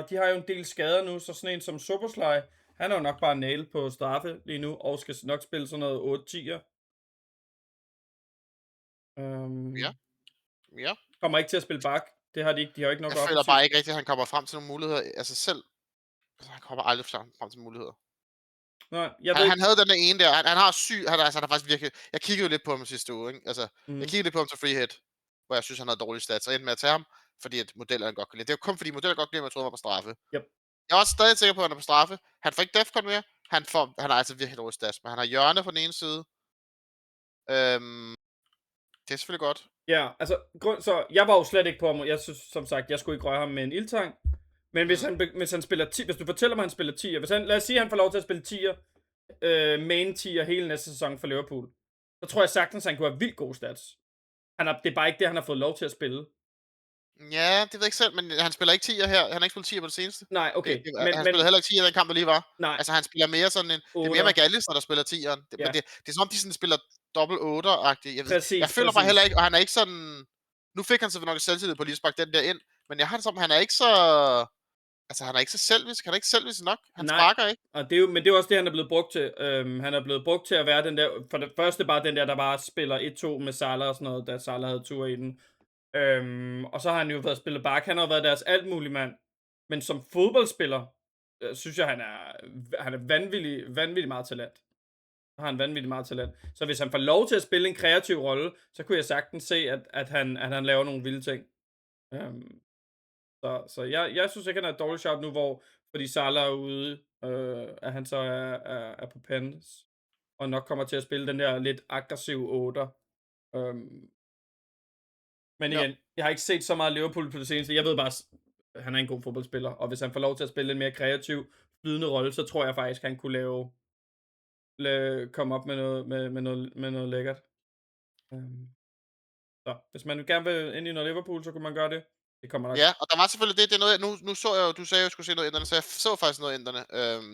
de har jo en del skader nu, så sådan en som Szoboszlai, han er jo nok bare nail på straffe lige nu, og skal nok spille sådan noget 8-10'er. Ja. Kommer ikke til at spille bak. Det har de ikke. De har ikke nok Jeg føler bare ikke rigtigt, at han kommer frem til nogle muligheder. Altså selv. Han kommer aldrig frem til muligheder. Nej, han havde den ene der. Han har han har faktisk virkelig... Jeg kiggede jo lidt på ham sidste uge, ikke? Altså, jeg kiggede lidt på ham til free hit, hvor jeg synes, han havde dårlige stats. Så endte med at tage ham, fordi at modellerne godt kan lide. Det er jo kun fordi modellerne godt kan lide, at jeg troede, han var på straffe. Yep. Jeg er også stadig sikker på, at han er på straffe. Han får ikke Defcon mere. Han har altså virkelig dårlige stats. Men han har hjørne på den ene side. Det er selvfølgelig godt. Ja, altså, så jeg var jo slet ikke på ham. Jeg synes, som sagt, jeg skulle ikke røre ham med en ildtang. Men hvis han spiller 10, hvis du fortæller mig, at han spiller 10'er, lad os sige, at han får lov til at spille 10'er, main 10'er hele næste sæson for Liverpool, så tror jeg sagtens, at han kunne have vildt gode stats. Det er bare ikke det, han har fået lov til at spille. Ja, det ved jeg ikke selv, men han spiller ikke 10'er her. Han har ikke spillet 10'er på det seneste. Nej, okay, Han spillede heller ikke 10'er i den kamp, der lige var. nej, Altså, han spiller mere sådan en... Det er mere 8'er, McAllister, der spiller 10'eren. Men ja, det er som om, de sådan spiller dobbelt 8'er-agtigt. Jeg præcis, føler bare heller præcis. ikke... Og han er ikke sådan... Nu fik han selvfølgelig nok selvtillid på lige at sparke den der ind. Men jeg har det som, han er ikke så... Altså, han er ikke så selvisk. Han er ikke selvisk nok. Han Nej, sparker ikke. og det er jo, men det er jo også det, han er blevet brugt til. Han er blevet brugt til at være den der, for det første bare den der bare spiller 1-2 med Salah og sådan noget, da Salah havde tur i den. Og så har han jo været spillet bak. Han har været deres altmuligmand. Men som fodboldspiller, synes jeg, han er vanvittig meget talent. Har han vanvittigt meget talent. Så hvis han får lov til at spille en kreativ rolle, så kunne jeg sagtens se, at han laver nogle vilde ting. Øhm, så jeg synes ikke, han er et dårligt shot nu, hvor fordi Salah er ude, at han så er på pens, og nok kommer til at spille den der lidt aggressive 8'er. Øhm, men Ja. igen, jeg har ikke set så meget Liverpool på det seneste. Jeg ved bare, han er en god fodboldspiller, og hvis han får lov til at spille en mere kreativ, flydende rolle, så tror jeg faktisk, han kunne komme op med noget lækkert. Så hvis man gerne vil ind i noget Liverpool, så kunne man gøre det. Det kommer nok. Ja, og der var selvfølgelig det er noget, nu så jeg jo, du sagde, at jeg skulle se noget inderne, så jeg så faktisk noget inderne,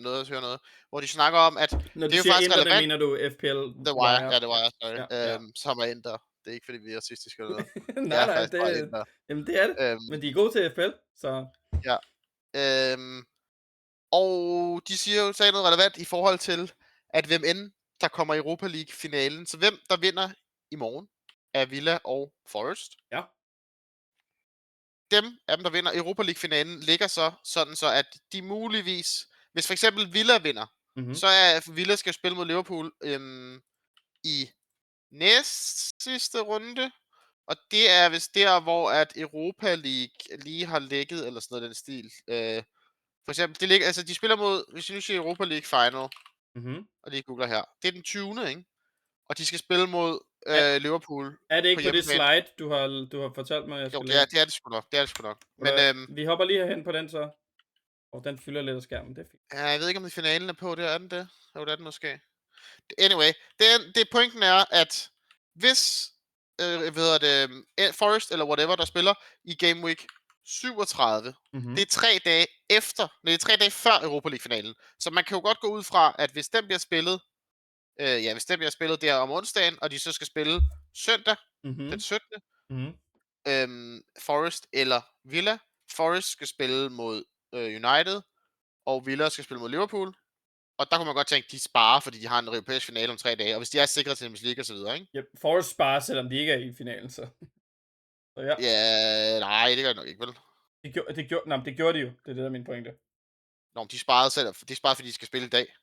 noget at høre noget, hvor de snakker om, at Når det du er jo siger faktisk inderne, relevant. mener du FPL The Wire, ja, The Wire? Wire, sorry. Ja. Som er inder. Det er ikke, fordi vi er racistiske eller noget. Det Nej, er nej, faktisk bare inder. jamen det er det. Øhm, Men de er gode til FPL, så ja. Og de sagde noget relevant i forhold til, at hvem end der kommer i Europa League-finalen. Så hvem der vinder i morgen er Villa og Forest. ja. Dem af dem, der vinder Europa League-finalen, ligger så sådan så, at de muligvis, hvis for eksempel Villa vinder, Mm-hmm. så er Villa skal spille mod Liverpool i næst sidste runde. Og det er vist der, hvor at Europa League lige har ligget, eller sådan noget den stil. For eksempel, det ligger, altså de spiller mod, hvis vi nu siger Europa League Final, Mm-hmm. og lige googler her, det er den 20. ikke? Og de skal spille mod Liverpool. Er det ikke på det hjemmebane. slide, du har fortalt mig, jeg Jo, skal det er det sgu nok. Det er det sgu nok. Men vi hopper lige herhen på den så. Og den fylder lidt af skærmen, det er fint. jeg ved ikke, om det finalen er på, det er den det? Jo, det er den måske. Anyway, det pointen er, at hvis Forest eller whatever, der spiller i Game Week 37, Mm-hmm. det er 3 dage efter, det er 3 dage før Europa League-finalen. Så man kan jo godt gå ud fra, at hvis den bliver spillet, hvis den bliver spillet der om onsdagen, og de så skal spille søndag, den 17. Forest eller Villa. Forest skal spille mod United, og Villa skal spille mod Liverpool. Og der kunne man godt tænke, at de sparer, fordi de har en europæisk finale om 3 dage, og hvis de er sikre til Champions League og så videre, ikke? Yep. Forest sparer, selvom de ikke er i finalen, så. Så ja. Ja, nej, det gør de nok ikke, vel? Det gjorde de jo. Det er det, der er min pointe. Nå, men de sparede selv, fordi de skal spille i dag.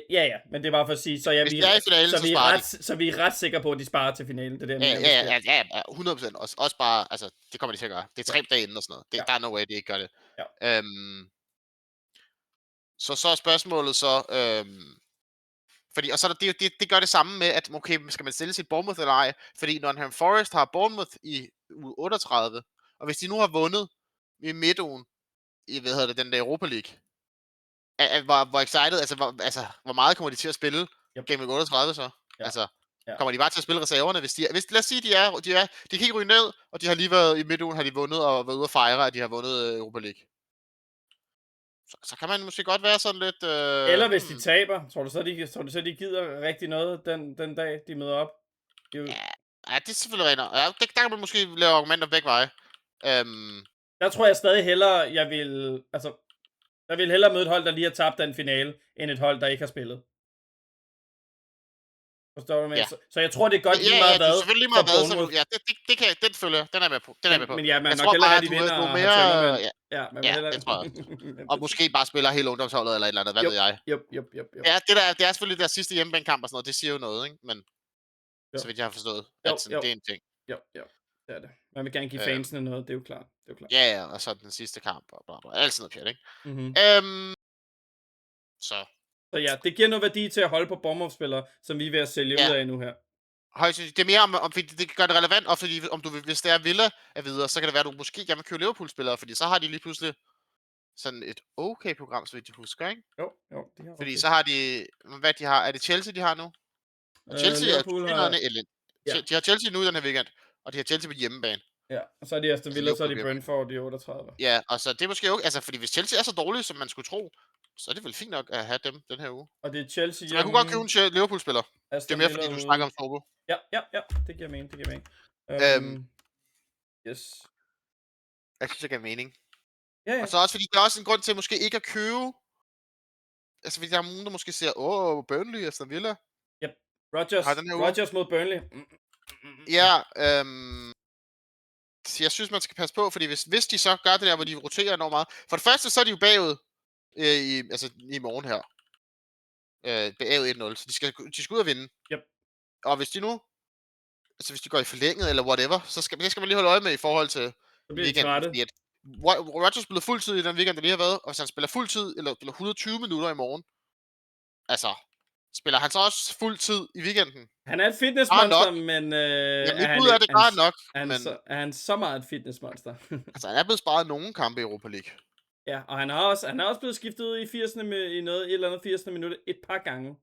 Ja, men det er bare for at sige, så, Hvis de er i finalen, så sparer de. Så vi er ret sikre på, at de sparer til finalen. Det er det, jeg mener. Ja, 100%. Også bare, altså, det kommer de til at gøre. Det er 3 dage inden og sådan noget. Der er no way, de ikke gør det. Ja. Så er spørgsmålet så, fordi, og så er der, det gør det samme med, at okay, skal man stille sit Bournemouth eller ej? Fordi Nottingham Forest har Bournemouth i uge 38, og hvis de nu har vundet i midtugen, i, den der Europa League, hvor excited, hvor meget kommer de til at spille Game Week 38 så? Ja. Kommer de bare til at spille reserverne, hvis lad os sige, de kan ikke ryge ned, og de har lige været i midtugen, har de vundet og været ude at fejre, at de har vundet Europa League. Så kan man måske godt være sådan lidt... Eller hvis de taber, tror du så, de gider rigtig noget den dag, de møder op? Ja, det er selvfølgelig rent. Ja, der kan man måske lave argumenter begge veje. Der tror jeg stadig hellere, jeg vil hellere møde et hold, der lige har tabt den finale, end et hold, der ikke har spillet. Forstår du med? Ja. Så jeg tror, det er godt lige meget hvad. Ja, selvfølgelig lige meget hvad. Det kan jeg, den følger jeg. Den er med på. Men ja, man nok hellere have, de vinder og mere... Ja, det tror jeg også. Og måske bare spiller hele ungdomsholdet eller et eller andet, hvad ved jeg. Ja, det er selvfølgelig deres sidste hjemmebanekamp og sådan noget, det siger jo noget, ikke? Men så vidt jeg har forstået, at det er en ting. Jo, det er det. Man vil gerne give fansene noget, det er jo klart. Ja, og så den sidste kamp og bla bla. Alt sådan noget pjat, ikke? Mm-hmm. Så ja, det giver noget værdi til at holde på Bournemouth-spillere, som vi er ved at sælge ud af nu her. Det er mere om det gør det relevant, og fordi hvis det er Villa er videre, så kan det være, at du måske gerne vil købe Liverpool-spillere, fordi så har de lige pludselig sådan et okay program, så vidt jeg husker, ikke? Jo, det har fordi så har de, hvad de har, er det Chelsea, de har nu? Og Chelsea er noget elendigt. De har Chelsea nu i den her weekend, og de har Chelsea på hjemmebane. Ja, og så er de Aston Altså Villa, så er Liverpool de bliver Brentford i 38. Ja, og så det er måske jo altså fordi hvis Chelsea er så dårlige, som man skulle tro, så er det vel fint nok at have dem den her uge. Og det er Chelsea Så man kunne godt købe hjemme, en Liverpool-spiller. Det er Aston mere Villa fordi, du snakker ude. om Sorbo. Ja, ja, ja, det giver mening, det giver mening. Øhm, Yes. jeg synes, det giver mening. Ja, Og ja. så også fordi, der er også en grund til måske ikke at købe. Altså fordi der er nogen, der måske siger, Burnley, Aston Villa. Yep. Har den her uge. Rodgers mod Burnley. Ja, så jeg synes, man skal passe på, fordi hvis de så gør det der, hvor de roterer enormt meget. For det første, så er de jo bagud i morgen her. Bagud 1-0, så de skal ud og vinde. Yep. Og hvis de nu, altså hvis de går i forlænget eller whatever, så skal man lige holde øje med i forhold til Så bliver de weekenden. trætte. Fordi at Rodgers spiller fuld tid i den weekend, der lige har været, og hvis han spiller fuld tid, eller spiller 120 minutter i morgen, altså, spiller han så også fuld tid i weekenden? Han er et fitnessmonster, men Jamen, mit bud er det bare nok, men er han så meget et fitnessmonster? altså, han er blevet sparet nogle kampe i Europa League. Ja, og han er også blevet skiftet ud i 80'erne i et eller andet 80'erne minut et par gange.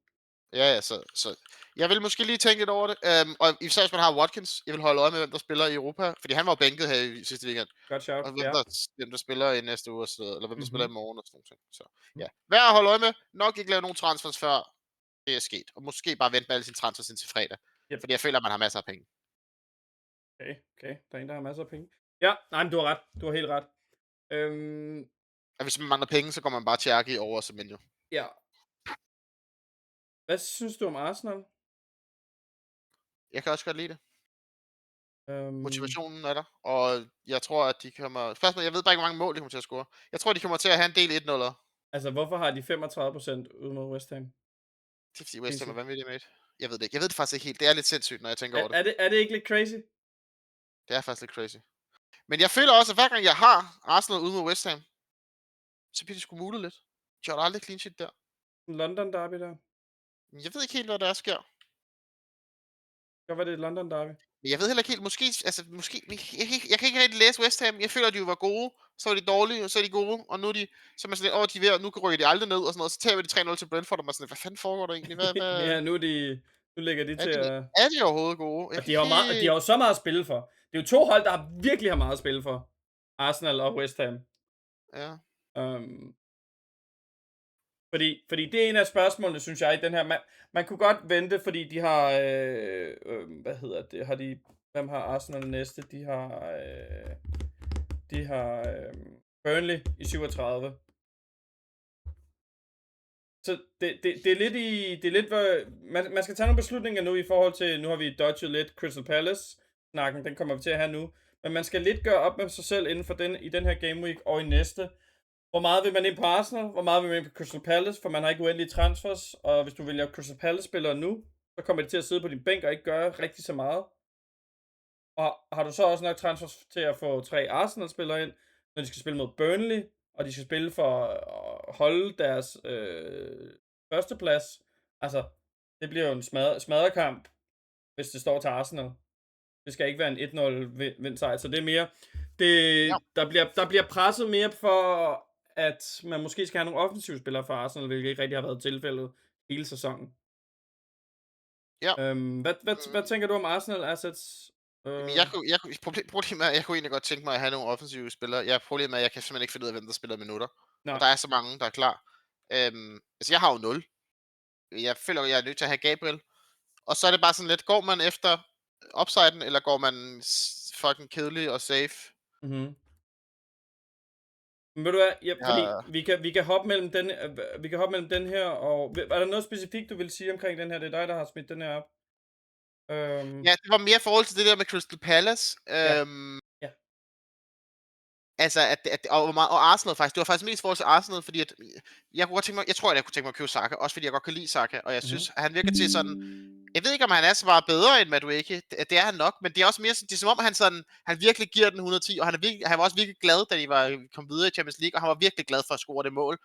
Ja, så jeg vil måske lige tænke lidt over det. Og især hvis man har Watkins, jeg vil holde øje med, hvem der spiller i Europa, fordi han var bænket her i sidste weekend. Godt shout, Og ja. hvem der spiller i næste uge, eller hvem der spiller i morgen og sådan noget. Så Mhm. ja, værd at holde øje med. Nok ikke lave nogen transfers før det er sket. Og måske bare vente med alle sine transfers indtil fredag. Yep. Fordi jeg føler, at man har masser af penge. Okay. Der er en, der har masser af penge. Ja, nej, men du har ret. Du har helt ret. Og hvis man mangler penge, så går man bare til Arki over Semenyo. Ja. Hvad synes du om Arsenal? Jeg kan også godt lide det. Motivationen er der, og jeg tror, at de kommer. Spørgsmålet, jeg ved bare ikke, hvor mange mål de kommer til at score. Jeg tror, de kommer til at have en del 1-0'er. Altså, hvorfor har de 35% ude mod West Ham? Det er fordi West Ham er vanvittigt med. Jeg ved det ikke. Jeg ved det faktisk ikke helt. Det er lidt sindssygt, når jeg tænker over det. Er det ikke lidt crazy? Det er faktisk lidt crazy. Men jeg føler også, at hver gang jeg har Arsenal ude mod West Ham, så bliver det sgu muligt lidt. De har aldrig clean shit der. London derby der. Jeg ved ikke helt, hvad der sker. Hvad var det et London derby? Men jeg ved heller ikke helt, måske, jeg kan ikke rigtig læse West Ham. Jeg føler, at de var gode, så var de dårlige, og så er de gode, og nu er de, så er man sådan lidt, de er ved, nu rykker de aldrig ned, og sådan noget, så tager vi de 3-0 til Brentford, og man sådan, hvad fanden foregår der egentlig? Ja, nu ligger de til at... Er de overhovedet gode? Og de har jo så meget at spille for. Det er jo to hold, der virkelig har meget at spille for. Arsenal og West Ham. Ja. Fordi det er en af spørgsmålene, synes jeg, i den her. Man kunne godt vente, fordi de har... hvad hedder det? Hvem har Arsenal næste? De har Burnley i 37. Så det er lidt hvor man skal tage nogle beslutninger nu i forhold til, nu har vi dodget lidt Crystal Palace-snakken, den kommer vi til at have nu. Men man skal lidt gøre op med sig selv inden for i den her game week og i næste. Hvor meget vil man ind på Arsenal? Hvor meget vil man ind på Crystal Palace? For man har ikke uendelige transfers. Og hvis du vælger Crystal Palace-spillere nu, så kommer det til at sidde på din bænk og ikke gøre rigtig så meget. Og har du så også nok transfers til at få 3 Arsenal-spillere ind, når de skal spille mod Burnley, og de skal spille for at holde deres førsteplads. Altså, det bliver jo en smadrekamp, hvis det står til Arsenal. Det skal ikke være en 1-0 vindsejr, så det er mere... Der bliver presset mere for, at man måske skal have nogle offensive spillere for Arsenal, hvilket ikke rigtig har været tilfældet hele sæsonen. Ja. Hvad tænker du om Arsenal assets? Problemet er, at jeg kunne egentlig godt tænke mig at have nogle offensive spillere. Problemet er, at jeg kan simpelthen ikke finde ud af, hvem der spiller minutter. Nå. Og der er så mange, der er klar. Altså, jeg har jo 0. Jeg føler, at jeg er nødt til at have Gabriel. Og så er det bare sådan lidt, går man efter upsiden, eller går man fucking kedelig og safe? Mhm. Men ved du hvad, fordi vi kan hoppe mellem den her, og er der noget specifikt, du vil sige omkring den her? Det er dig, der har smidt den her op. Ja, det var mere i forhold til det der med Crystal Palace. Ja. Altså, og Arsenal faktisk. Det var faktisk mest i forhold til Arsenal, fordi at jeg kunne godt tænke mig, jeg tror, at jeg kunne tænke mig at købe Saka, også fordi jeg godt kan lide Saka, og jeg synes, at han virker til sådan, jeg ved ikke, om han er så meget bedre end Madueke, det er han nok, men det er også mere, det er som om, han virkelig giver den 110, og han var også virkelig glad, da de kom videre i Champions League, og han var virkelig glad for at score det mål,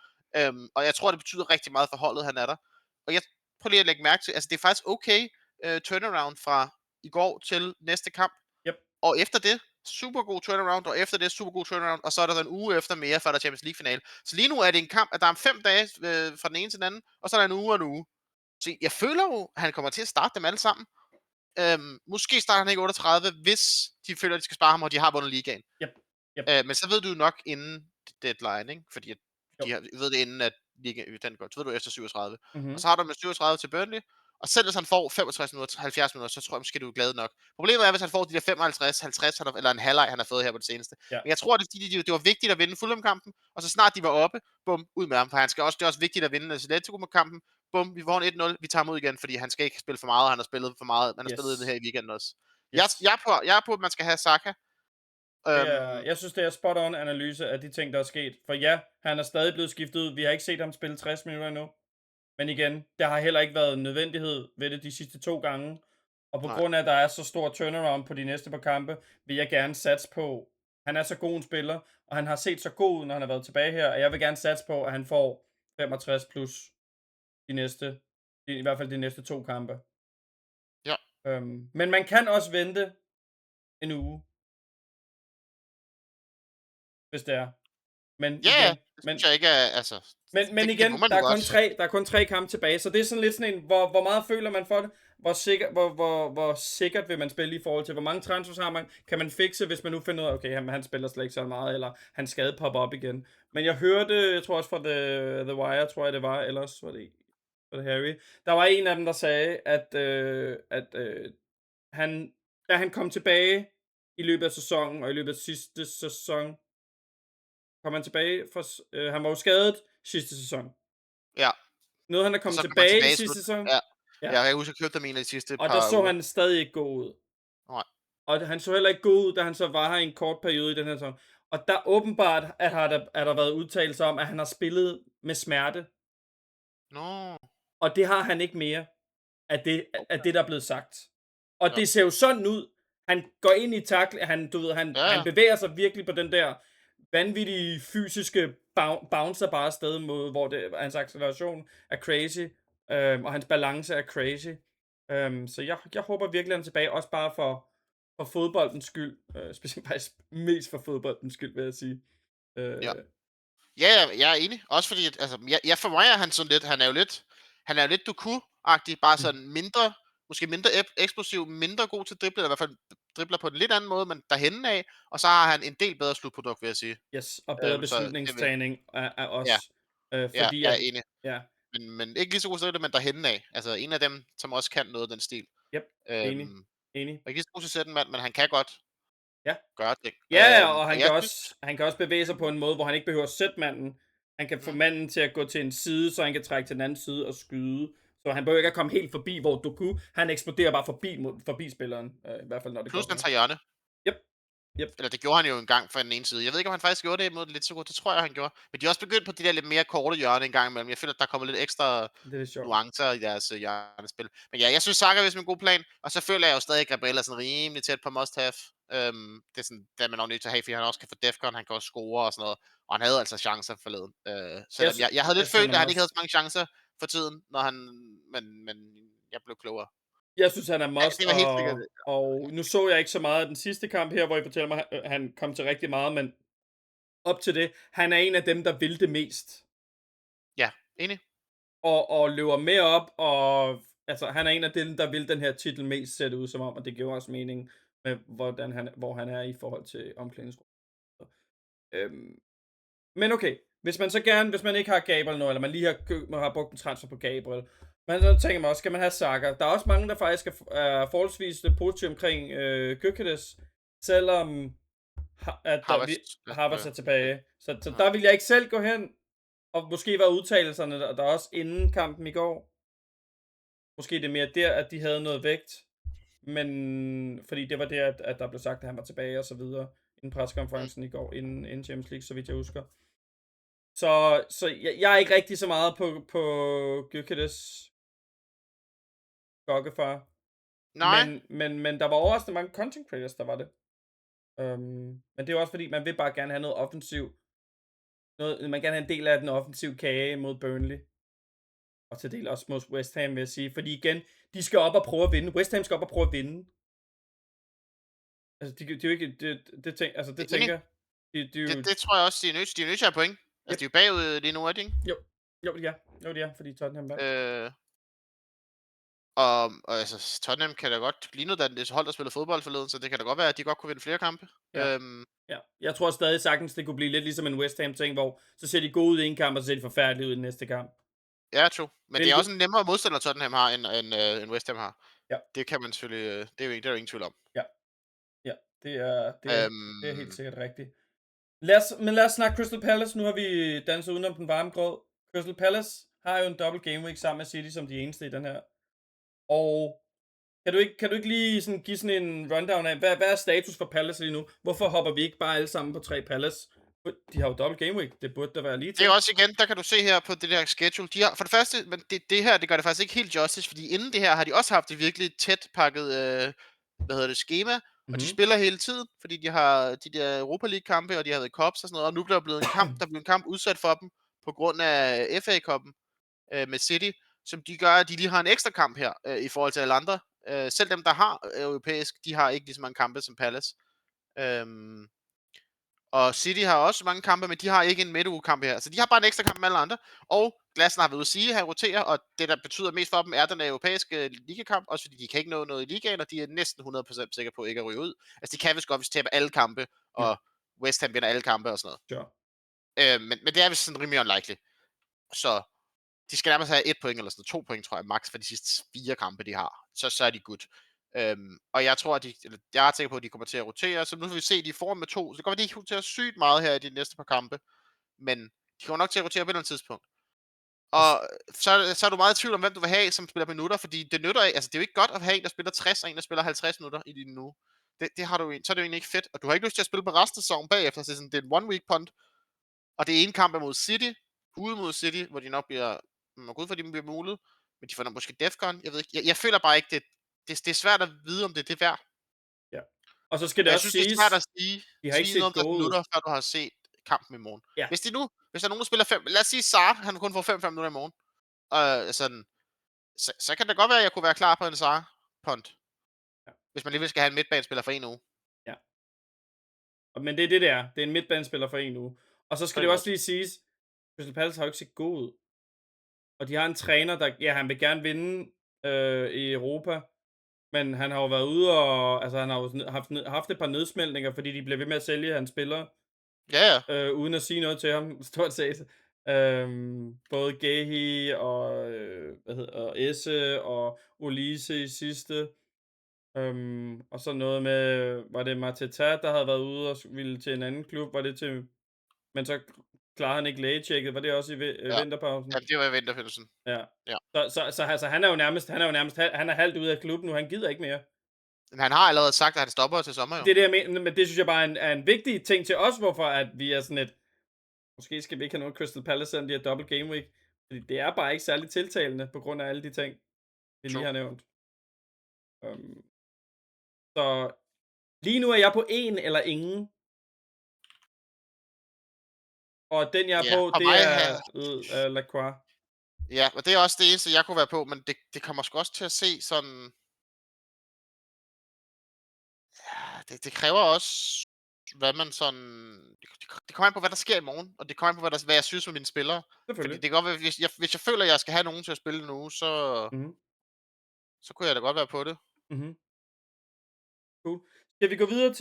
og jeg tror, det betyder rigtig meget for holdet, han er der. Og jeg prøver lige at lægge mærke til, altså det er faktisk okay turnaround fra i går til næste kamp, og efter det, super god turnaround, og efter det super god turnaround, og så er der en uge efter mere, før der er Champions League finale. Så lige nu er det en kamp, at der er 5 dage fra den ene til den anden, og så er der en uge og en uge. Så jeg føler jo, at han kommer til at starte dem alle sammen. Måske starter han ikke 38, hvis de føler, at de skal spare ham, og de har vundet ligaen. Yep. Yep. Men så ved du nok inden deadline, ikke? Fordi at Jo. ved det inden, at ligaen den går. Så ved du efter 37. Mhm. Og så har du med 37 til Burnley, og selv hvis han får 65 minutter, 70 minutter, så tror jeg måske, du er glad nok. Problemet er, hvis han får de der 55, 50, eller en halvleg, han har fået her på det seneste. Ja. Men jeg tror, det var vigtigt at vinde Fulham-kampen, og så snart de var oppe, bum, ud med ham. For det er også vigtigt at vinde Atletico-kampen. Bum, vi får en 1-0, vi tager ham ud igen, fordi han skal ikke spille for meget, han har spillet for meget, han har spillet det her i weekenden også. Yes. Jeg er på, at man skal have Saka. Jeg synes, det er spot on analyse af de ting, der er sket. For ja, han er stadig blevet skiftet ud. Vi har ikke set ham spille 60 minutter endnu. Men igen, der har heller ikke været nødvendighed ved det de sidste 2 gange. Og på grund af, at der er så stor turnaround på de næste par kampe, vil jeg gerne satse på, han er så god en spiller, og han har set så god ud, når han har været tilbage her, og jeg vil gerne satse på, at han får 65 plus i hvert fald de næste 2 kampe. Ja. Men man kan også vente en uge. Hvis det er. Men Ja, igen, det synes jeg ikke er, altså... Men igen, der er kun 3 kampe tilbage, så det er sådan lidt sådan en, hvor meget føler man for det? Hvor sikkert vil man spille i forhold til, hvor mange transfers har man? Kan man fixe, hvis man nu finder ud af, okay, han spiller slet ikke så meget, eller han skade popper op igen. Men jeg hørte, jeg tror også fra The Wire, tror jeg det var, ellers var det Harry. Der var en af dem, der sagde, at da han kom tilbage i løbet af sæsonen, og i løbet af sidste sæson, kom han tilbage fra, han var jo skadet sidste sæson. Ja. Noget han er kommet tilbage i sidste sæson. Ja. Jeg husker, at jeg købte ham en af de sidste par uger. Og der så han stadig ikke god ud. Nej. Og han så heller ikke god ud, da han så var her i en kort periode i den her sæson. Og der åbenbart er der været udtalelser om, at han har spillet med smerte. Nå. Og det har han ikke mere, af det, der er blevet sagt. Og det ser jo sådan ud. Han går ind i tackle, han bevæger sig virkelig på den der vanvittige fysiske bouncer bare afsted mod, hvor hans acceleration er crazy, og hans balance er crazy. Så jeg håber virkelig, han er tilbage, også bare for fodboldens skyld. Specielt faktisk mest for fodboldens skyld, vil jeg sige. Ja, jeg er enig. Også fordi, altså, for mig er han sådan lidt, han er jo lidt Doku-agtig, bare sådan måske mindre eksplosiv, mindre god til drible, eller i hvert fald dribler på en lidt anden måde, men derhenne af, og så har han en del bedre slutprodukt, vil jeg sige. Yes, og bedre beslutningstræning er også. Fordi jeg er enig. Ja. Men ikke lige så god til det, men derhenne af. Altså en af dem, som også kan noget af den stil. Yep, enig. Og ikke lige så god til at sætte en mand, men han kan godt gøre ting. Ja, og han kan også bevæge sig på en måde, hvor han ikke behøver at sætte manden. Han kan få manden til at gå til en side, så han kan trække til den anden side og skyde. Så han behøver ikke at komme helt forbi, hvor Doku, han eksploderer bare forbi spilleren. I hvert fald, når det plus han tager hjørne. Yep. Eller det gjorde han jo en gang fra den ene side. Jeg ved ikke, om han faktisk gjorde det mod lidt så godt. Det tror jeg, han gjorde. Men de er også begyndt på de der lidt mere korte hjørne en gang imellem. Jeg føler, at der kommer lidt ekstra nuancer i deres hjørnespil. Men ja, jeg synes, Saka er en god plan. Og så føler jeg jo stadig, at Gabriel er sådan rimelig tæt på must-have. Det er sådan, der man er nødt til at have, fordi han også kan få defcon, han kan også score og sådan noget. Og han havde altså chancer forleden. Så jeg havde lidt følt, at han ikke havde så mange chancer for tiden, når han... Men jeg blev klogere. Jeg synes, han er must, og nu så jeg ikke så meget af den sidste kamp her, hvor I fortæller mig, at han kom til rigtig meget, men op til det, han er en af dem, der vil det mest. Ja, enig. Og løber med op, og altså, han er en af dem, der vil den her titel mest sætte ud som om, og det giver også mening med, hvor han er i forhold til omklædningsrummet. Men okay, hvis man ikke har Gabriel nu, eller man lige har brugt en transfer på Gabriel, men så tænker man også, skal man have Saka? Der er også mange, der faktisk er forholdsvis positive omkring Gyökeres, selvom Havertz er tilbage. Så der vil jeg ikke selv gå hen, og måske var udtalelserne der også inden kampen i går. Måske det er mere der, at de havde noget vægt, men fordi det var det, at der blev sagt, at han var tilbage og så videre, inden pressekonferencen i går, inden Champions League, så vidt jeg husker. Så jeg er ikke rigtig så meget på Gyökeres gokkefar. Nej. Men der var også mange content creators, der var det. Men det er også fordi, man vil bare gerne have noget offensivt. Man gerne have en del af den offensive kage mod Burnley. Og til del også mod West Ham, vil jeg sige. Fordi igen, de skal op og prøve at vinde. West Ham skal op og prøve at vinde. Altså, det er jo ikke... Det tænker... Det tror jeg også, de er nødt til at have point. Altså, de er jo bagud lige nu, er de ikke? Jo, det er. Fordi Tottenham vandt. Og altså, Tottenham kan da godt ligne det hold, der spillede fodbold forleden, så det kan da godt være, at de godt kunne vinde flere kampe. Ja. Ja. Jeg tror stadig sagtens, det kunne blive lidt ligesom en West Ham-ting, hvor så ser de gode ud i en kamp, og så ser de forfærdelige ud i den næste kamp. Ja, true. Men det er Hvilket også en nemmere modstander, Tottenham har, end West Ham har. Ja. Det kan man selvfølgelig, det er der jo ingen tvivl om. Ja. Ja, det er helt Øhm, sikkert rigtigt. Men lad os snakke Crystal Palace. Nu har vi danset udenom den varme grød. Crystal Palace har jo en dobbelt game week sammen med City som de eneste i den her. Og kan du ikke lige sådan give sådan en rundown af, hvad er status for Palace lige nu? Hvorfor hopper vi ikke bare alle sammen på 3 Palace? De har jo dobbelt game week. Det burde der være lige det til. er også igen, der kan du se her på det der schedule. De har, for det første, men det her, det gør det faktisk ikke helt justice, fordi inden det her har de også haft et virkelig tæt pakket, schema, og de Mhm. spiller hele tiden, fordi de har de der Europa League-kampe, og de har været cups og sådan noget, og nu bliver der blevet en kamp udsat for dem på grund af FA-koppen med City, som de gør, at de lige har en ekstra kamp her i forhold til alle andre. Selv dem, der har europæisk, de har ikke lige så mange kampe som Palace. Øhm, og City har også mange kampe, men de har ikke en midtugekamp her. Så de har bare en ekstra kamp med alle andre. Og Glasner har været ude at sige, at han roterer, og det, der betyder mest for dem, er den europæiske ligakamp, også fordi de kan ikke nå noget i ligaen, og de er næsten 100% sikre på ikke at ryge ud. Altså, de kan vist godt, hvis de taber alle kampe, og West Ham vinder alle kampe og sådan noget. Sure. Men det er vist sådan rimelig unlikely. Så de skal nærmest have 1 point eller sådan 2 point, tror jeg, max for de sidste 4 kampe, de har. Så er de good. Og jeg tror, jeg er sikker på, at de kommer til at rotere, så nu får vi se, at de får med 2. Så det kommer de ikke rotere sygt meget her i de næste par kampe, men de kommer nok til at rotere på et eller andet tidspunkt. Og så er du meget i tvivl om, hvem du vil have, som spiller minutter, fordi det nytter ikke, altså det er jo ikke godt at have en, der spiller 60, og en, der spiller 50 minutter i din uge. Det har du, så er det jo egentlig ikke fedt, og du har ikke lyst til at spille på resten af sæsonen bagefter, så det er, sådan, det er en one week punt, og det ene kamp er mod City, ude mod City, hvor de nok bliver, man går ud for, at de bliver mulet, men de får nok måske Defcon, jeg ved ikke, jeg føler bare ikke, det er svært at vide, om det er det værd. Ja. Og så skal Og det jeg også synes, det er svært at de har ikke sige noget set om deres gode ud. minutter, før du har set kampen i morgen. Ja. Hvis der er nogen, der spiller 5, lad os sige Sarr, han kun får 5 minutter i morgen, sådan, så kan det godt være, at jeg kunne være klar på en Sarr-punt. Ja. Hvis man alligevel skal have en midtbanespiller for en uge. Ja. Men det er det, det er. Det er en midtbanespiller for en uge. Og så skal det Pretty også lige siges, Crystal Palace har jo ikke set god ud. Og de har en træner, der, han vil gerne vinde i Europa, men han har jo været ude og, altså han har jo haft et par nedsmeltninger, fordi de bliver ved med at sælge hans spillere, Ja, ja. uden at sige noget til ham, stort set. Både Gehi og, og Esse og Olise i sidste. Og så noget med, var det Mateta, der havde været ude og ville til en anden klub, men så klarede han ikke lægetjekket, var det også i vinterpausen? Ja, det var i vinterpausen. Ja. Ja. Så altså, han er halvt ude af klubben nu, han gider ikke mere. Men han har allerede sagt, at han stopper til sommer jo. Det er det, jeg mener, men det synes jeg bare er en vigtig ting til os, hvorfor at vi er sådan et, måske skal vi ikke have noget Crystal Palace, selvom de har dobbelt game week, fordi det er bare ikke særlig tiltalende, på grund af alle de ting, vi lige har nævnt. Så lige nu er jeg på 1 eller ingen. Og den jeg er på, det er Lacroix. Ja, og det er også det eneste, jeg kunne være på, men det kommer sgu også til at se sådan. Ja, det kræver også, hvad man sådan. Det kommer an på, hvad der sker i morgen, og det kommer an på, hvad jeg synes med mine spillere. Fordi det kan godt være, hvis jeg føler, at jeg skal have nogen til at spille nu, så kunne jeg da godt være på det. Cool. Skal vi gå videre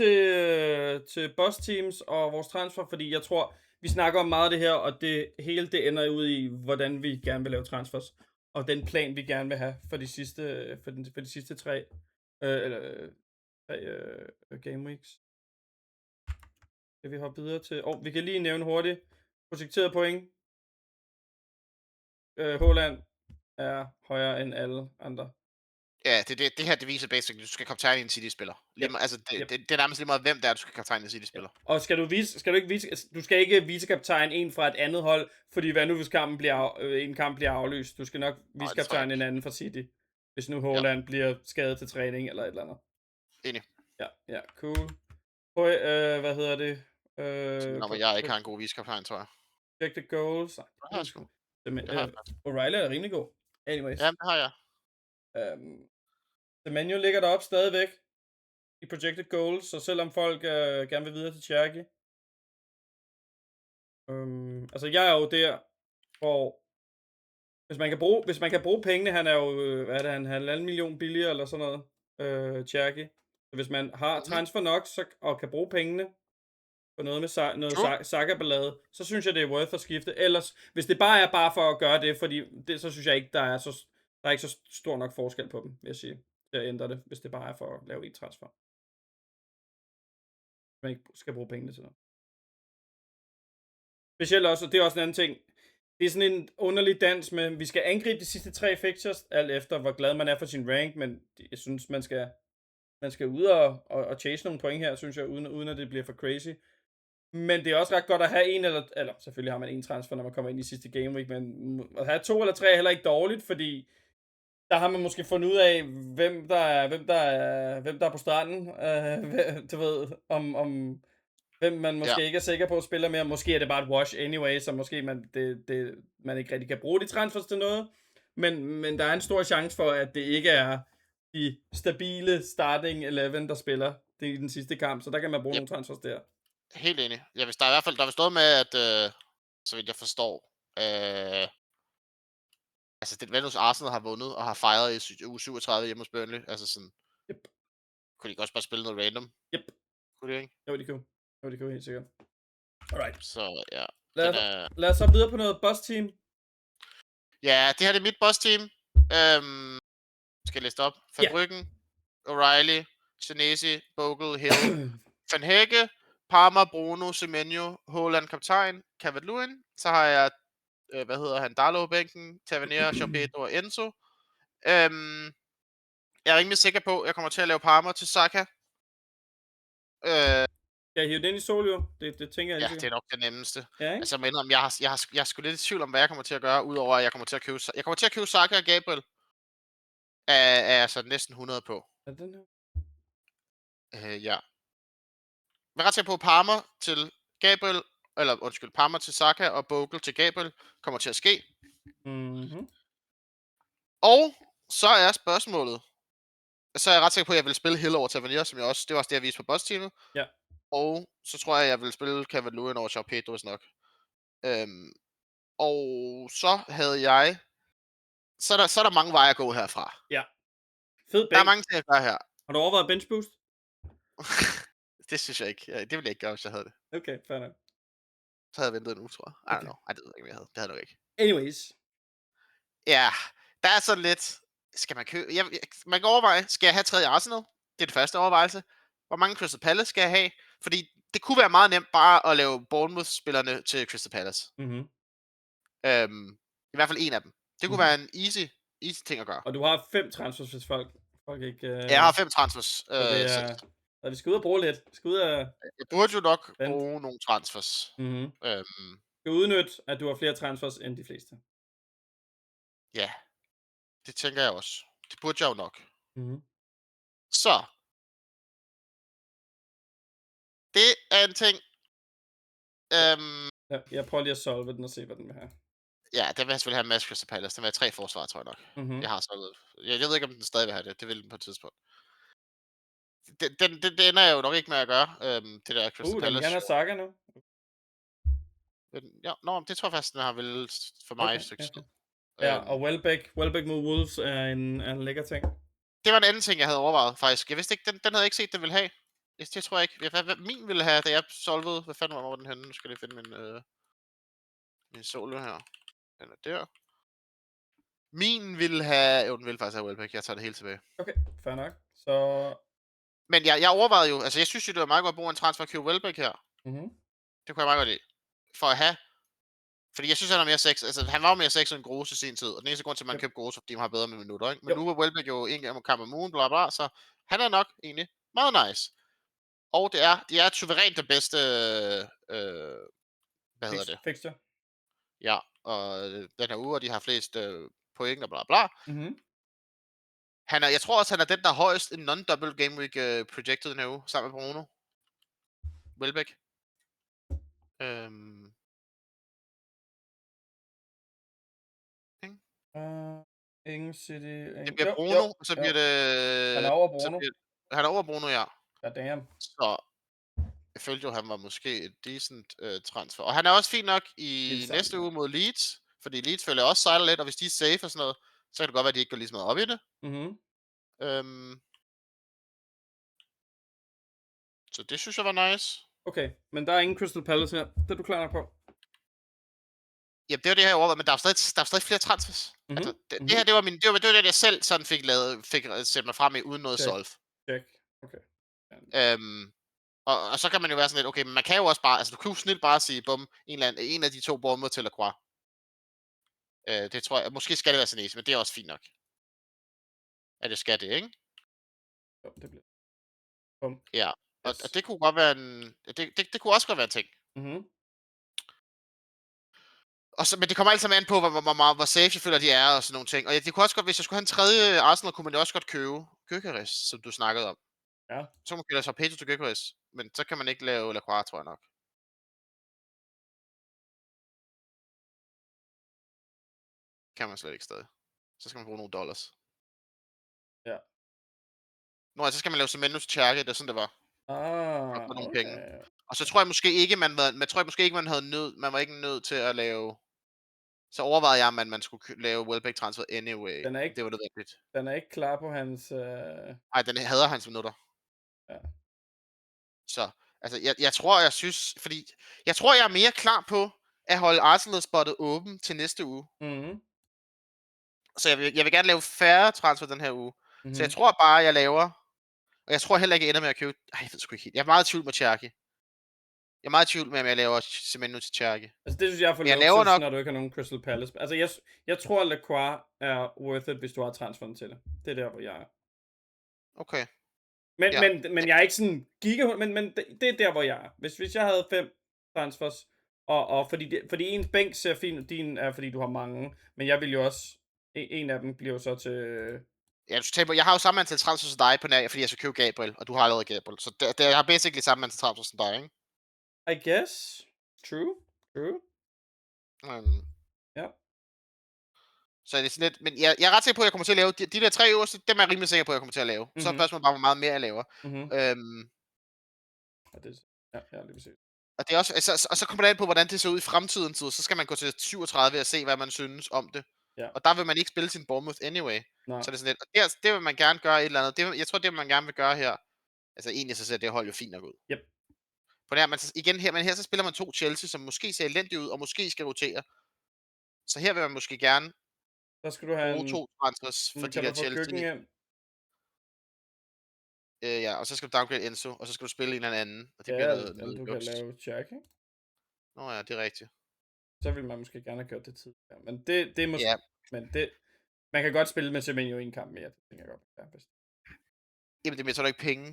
til boss teams og vores transfer, fordi jeg tror, vi snakker om meget af det her, og det hele det ender ud i, hvordan vi gerne vil lave transfers, og den plan, vi gerne vil have for de sidste 3 game weeks. Skal vi hoppe videre til, vi kan lige nævne hurtigt, projekteret point. Haaland er højere end alle andre. Ja, det her, det viser basically, at du skal kaptajne en City-spiller. Altså, det er nærmest lige meget, hvem det er, du skal kaptajne en City-spiller. Og skal du ikke vicekaptajne en fra et andet hold, fordi hvad nu hvis en kamp bliver aflyst? Du skal nok vicekaptajne en anden fra City, hvis nu Haaland bliver skadet til træning eller et eller andet. Enig. Ja, cool. Hvad hedder det? Når jeg ikke har en god vicekaptajn, tror jeg. Projected goals. O'Reilly er rimelig god. Anyways. Ja, det har jeg. Semenyo ligger deroppe stadigvæk i projected goals, så selvom folk gerne vil videre til Cherky. Altså jeg er jo der, hvor Hvis man kan bruge pengene, han er jo, hvad er det, han 1,5 million billigere eller sådan noget, Cherki. Så hvis man har Mhm. transfer nok, og kan bruge pengene på noget med noget True. Saka-ballade, så synes jeg, det er worth at skifte. Ellers, hvis det bare for at gøre det, fordi det, så synes jeg ikke, der er ikke så stor nok forskel på dem, vil jeg sige, til at ændre det, hvis det bare er for at lave en transfer. Man ikke skal bruge pengene til noget. Specielt også, og det er også en anden ting, det er sådan en underlig dans med, vi skal angribe de sidste 3 fixtures, alt efter hvor glad man er for sin rank, men jeg synes, man skal ud og chase nogle point her, synes jeg, uden at det bliver for crazy. Men det er også ret godt at have en eller selvfølgelig har man en transfer, når man kommer ind i sidste game week, men at have 2 eller 3 er heller ikke dårligt, fordi der har man måske fundet ud af, hvem der er på stranden. Du ved, om hvem man Ja. måske ikke er sikker på at spille mere. Måske er det bare et wash anyway, så måske man ikke rigtig kan bruge de transfers til noget. Men der er en stor chance for, at det ikke er de stabile starting 11, der spiller det i den sidste kamp. Så der kan man bruge Yep. nogle transfers der. Helt enig. Ja, hvis der er i hvert fald, der vil stå med, at, så vidt jeg forstår, altså det Venus Arsenal har vundet og har fejret i uge 37 hjemme hos Burnley. Altså sådan, Yep. kunne de også bare spille noget random? Yep. Kunne de ikke? Jo, de kunne helt sikkert. Alright. Så ja. Lad os så videre på noget boss team. Ja, det her det er mit boss team. Skal jeg læse det op? Van Bryggen, O'Reilly, Senesi, Bogle, Hill, Van Hegge, Parma, Bruno, Semenyo, Haaland kaptajn, Calvert-Lewin. Så har jeg, Darlow bænken, Tavernier, Chapetto og Enzo. Jeg er rimelig sikker på, at jeg kommer til at lave Parma til Saka. Ja, hive den i Solio. Det tænker jeg Ja, det er nok det nemmeste. Ja, ikke? Altså, jeg er sgu lidt i tvivl om, hvad jeg kommer til at gøre, udover at jeg kommer til at købe Saka og Gabriel. Er jeg så næsten 100 på. Er den her? Ja. Jeg er ret sikker på, at Parma til Gabriel, Parma til Saka og Bogle til Gabriel kommer til at ske. Mhm. Og så er spørgsmålet, så er jeg ret sikker på, at jeg vil spille Hill over Tavernier, det var også det, jeg viste på boss-teamet. Ja. Og så tror jeg vil spille Calvert-Lewin over João Pedro nok. Og så havde jeg, så er der mange veje at gå herfra. Ja. Fed Der er bænk. mange ting at gøre her. Har du overvejet bench boost? Det synes jeg ikke. Det ville jeg ikke gøre, hvis jeg havde det. Okay, fair nok. Så havde jeg ventet en uge, tror jeg. I don't Okay. know. Ej, det ved jeg ikke, om jeg havde. Det havde jeg nok ikke. Anyways. Ja, der er sådan lidt, skal man købe, man kan overveje, skal jeg have 3 Arsenal? Det er det første overvejelse. Hvor mange Crystal Palace skal jeg have? Fordi det kunne være meget nemt bare at lave Bournemouth-spillerne til Crystal Palace. Mhm. I hvert fald en af dem. Det kunne være en easy ting at gøre. Og du har 5 transfers, hvis folk ikke... Jeg har 5 transfers. Så vi skal ud og bruge lidt. Vi skal ud og... Jeg burde jo nok bruge nogle transfers. Mhm. Du skal udnytte, at du har flere transfers end de fleste. Ja, det tænker jeg også. Det burde jeg jo nok. Mhm. Så. Det er en ting. Jeg prøver lige at solve den og se, hvad den vil have. Ja, den vil jeg selvfølgelig have en masse Crystal Palace. Den vil have 3 forsvar, tror jeg nok. Mhm. Jeg har solvet. Jeg ved ikke, om den stadig vil have det. Det vil den på et tidspunkt. Det ender jeg jo nok ikke med at gøre. Det der Crystal Palace. Den kan have Saka nu. Ja, det tror jeg faktisk, den har vel for mig et stykke tid. Ja, og Welbeck mod Wolves er en lækker ting. Det var en anden ting, jeg havde overvejet, faktisk. Jeg vidste ikke, den havde jeg ikke set, den ville have. Det tror jeg ikke. Hvad min ville have, da jeg solvede. Hvad fanden var den henne? Nu skal jeg lige finde min solo her. Den er der. Min ville have... Jo, den ville faktisk have Welbeck. Jeg tager det helt tilbage. Okay, fair nok. Så... Men jeg overvejede jo... Altså, jeg synes jo, det var meget godt at bruge en transfer købe Welbeck her. Mhm. Det kunne jeg meget godt lide. For at have... Fordi jeg synes, han er mere sex. Altså, han var jo mere sex end Gross i sin tid. Og den eneste grund til, at man købte Gross, fordi man har bedre med minutter, ikke? Men nu var Welbeck jo en gang kamp om ugen, bla bla, så han er nok egentlig meget nice. Og det er suverænt det bedste... hvad hedder det? Fixture. Ja, og den her uge, og de har flest point og bla bla. Mhm. Jeg tror også, han er den, der er højst en non-double game week projected den her uge, sammen med Bruno. Welbeck. Ingen City... Det bliver Bruno, og så bliver det... Han er over Bruno. Han er over Bruno, ja. God damn. Så jeg følte jo, han var måske et decent transfer. Og han er også fint nok i næste uge mod Leeds, Fordi Leeds følger også sejler lidt, og hvis de er safe og sådan noget, så kan det godt være, at de ikke går lige så meget op i det. Mhm. Så det synes jeg var nice. Okay, men der er ingen Crystal Palace her. Det er du klar nok på? Jamen, det var det her overvejet, men der er stadig flere transfers. Altså, Mhm. det her, det var det, jeg selv sådan fik sat mig frem i, uden noget Check. solve. Check. Okay. Og så kan man jo være sådan lidt, okay, men man kan jo også bare, altså du kan jo snilt bare sige, bum, en af de to Bournemouth til Lacroix. Det tror jeg, måske skal det være Senesi, men det er også fint nok. Ja, det skal det, ikke? Jo, det bliver. Bum. Ja, og Yes. det kunne godt være det kunne også godt være en ting. Mhm. Og så, men det kommer alt sammen an på, hvor safe jeg føler, de er, og sådan nogle ting. Og det kunne også godt, hvis jeg skulle have en tredje Arsenal, kunne man jo også godt købe Gyökeres, som du snakkede om. Ja. Så kan man købe fra Pedro til Gyökeres, men så kan man ikke lave Lacroix, tror jeg nok. Kan man slet ikke stadig. Så skal man bruge nogle dollars. Ja. Nå, så skal man lave Semenyo til Tjerke, det er sådan, det var. Og få nogle penge. Og så tror jeg måske ikke, man var ikke nødt til at lave. Så overvejede jeg, at man skulle lave Welbeck transfer anyway. Det var nødvendigt. Den er ikke klar på hans... Nej, den hader hans minutter. Ja. Så, altså, jeg synes, fordi jeg tror, jeg er mere klar på at holde Arsenal-spottet åben til næste uge. Mhm. Så jeg vil gerne lave færre transfer den her uge. Mhm. Så jeg tror bare, jeg laver. Og jeg tror heller ikke, jeg ender med at købe. Jeg ved sgu ikke helt. Jeg er meget i tvivl med Tjerke. Jeg er meget i tvivl med, om jeg laver Semenyo til Tjerke. Altså det synes jeg er for laver nok, når du ikke har nogen Crystal Palace. Altså jeg tror, at Lacroix er worth it, hvis du har transferen til det. Det er der, hvor jeg er. Okay. Men jeg er ikke sådan giga, men det er der, hvor jeg er. Hvis jeg havde 5 transfers, og fordi ens bænk ser fint, din er, fordi du har mange, men jeg vil jo også, en af dem bliver jo så til... Ja, du tænker på, jeg har jo samme antal transfers som dig på nær, fordi jeg skal købe Gabriel, og du har allerede Gabriel. Så jeg har basically samme antal transfers som dig, ikke? I guess. True. Ja. Så er det sådan lidt, men jeg er ret sikker på, at jeg kommer til at lave, de der 3 øverste, dem er jeg rimelig sikker på, at jeg kommer til at lave. Så er spørgsmålet bare, hvor meget mere jeg laver. Ja, lige præcis. Og det er også, og så kommer det an på, hvordan det ser ud i fremtiden, så skal man gå til 37 og se, hvad man synes om det. Ja. Og der vil man ikke spille sin Bournemouth anyway. Nej. Så det er sådan lidt, og det vil man gerne gøre et eller andet. Jeg tror, det man gerne vil gøre her, altså egentlig så ser det hold jo fint nok ud. Yep. For det her, men her så spiller man 2 Chelsea, som måske ser elendigt ud, og måske skal rotere. Så her vil man måske gerne så skal du have bruge 2 transfers for de der Chelsea. Ja, og så skal du downgrade Enzo, og så skal du spille en eller anden. Og det bliver noget du kan lave Jack, ikke? Nå ja, det er rigtigt. Så vil man måske gerne have gjort det tidligere. Men det er måske... Ja. Men man kan godt spille med Semenyo i en kamp mere. Det tænker jeg godt. Ja, bedst. Jamen, det er ikke penge.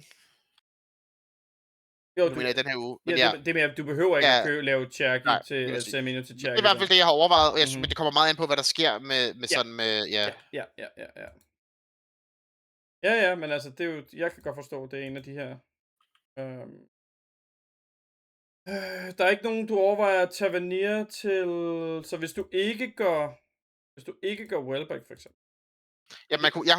Jo, du mener i den her uge. Men ja, det med, du behøver ikke at lave Cherky til Semenyo til Cherky. Det er i hvert fald det, jeg har overvejet, og jeg synes, men det kommer meget an på, hvad der sker med sådan med, Ja, men altså, det er jo, jeg kan godt forstå, det er en af de her. Der er ikke nogen, du overvejer at Tavernier til, så hvis du ikke gør Welbeck, for eksempel. Ja, jeg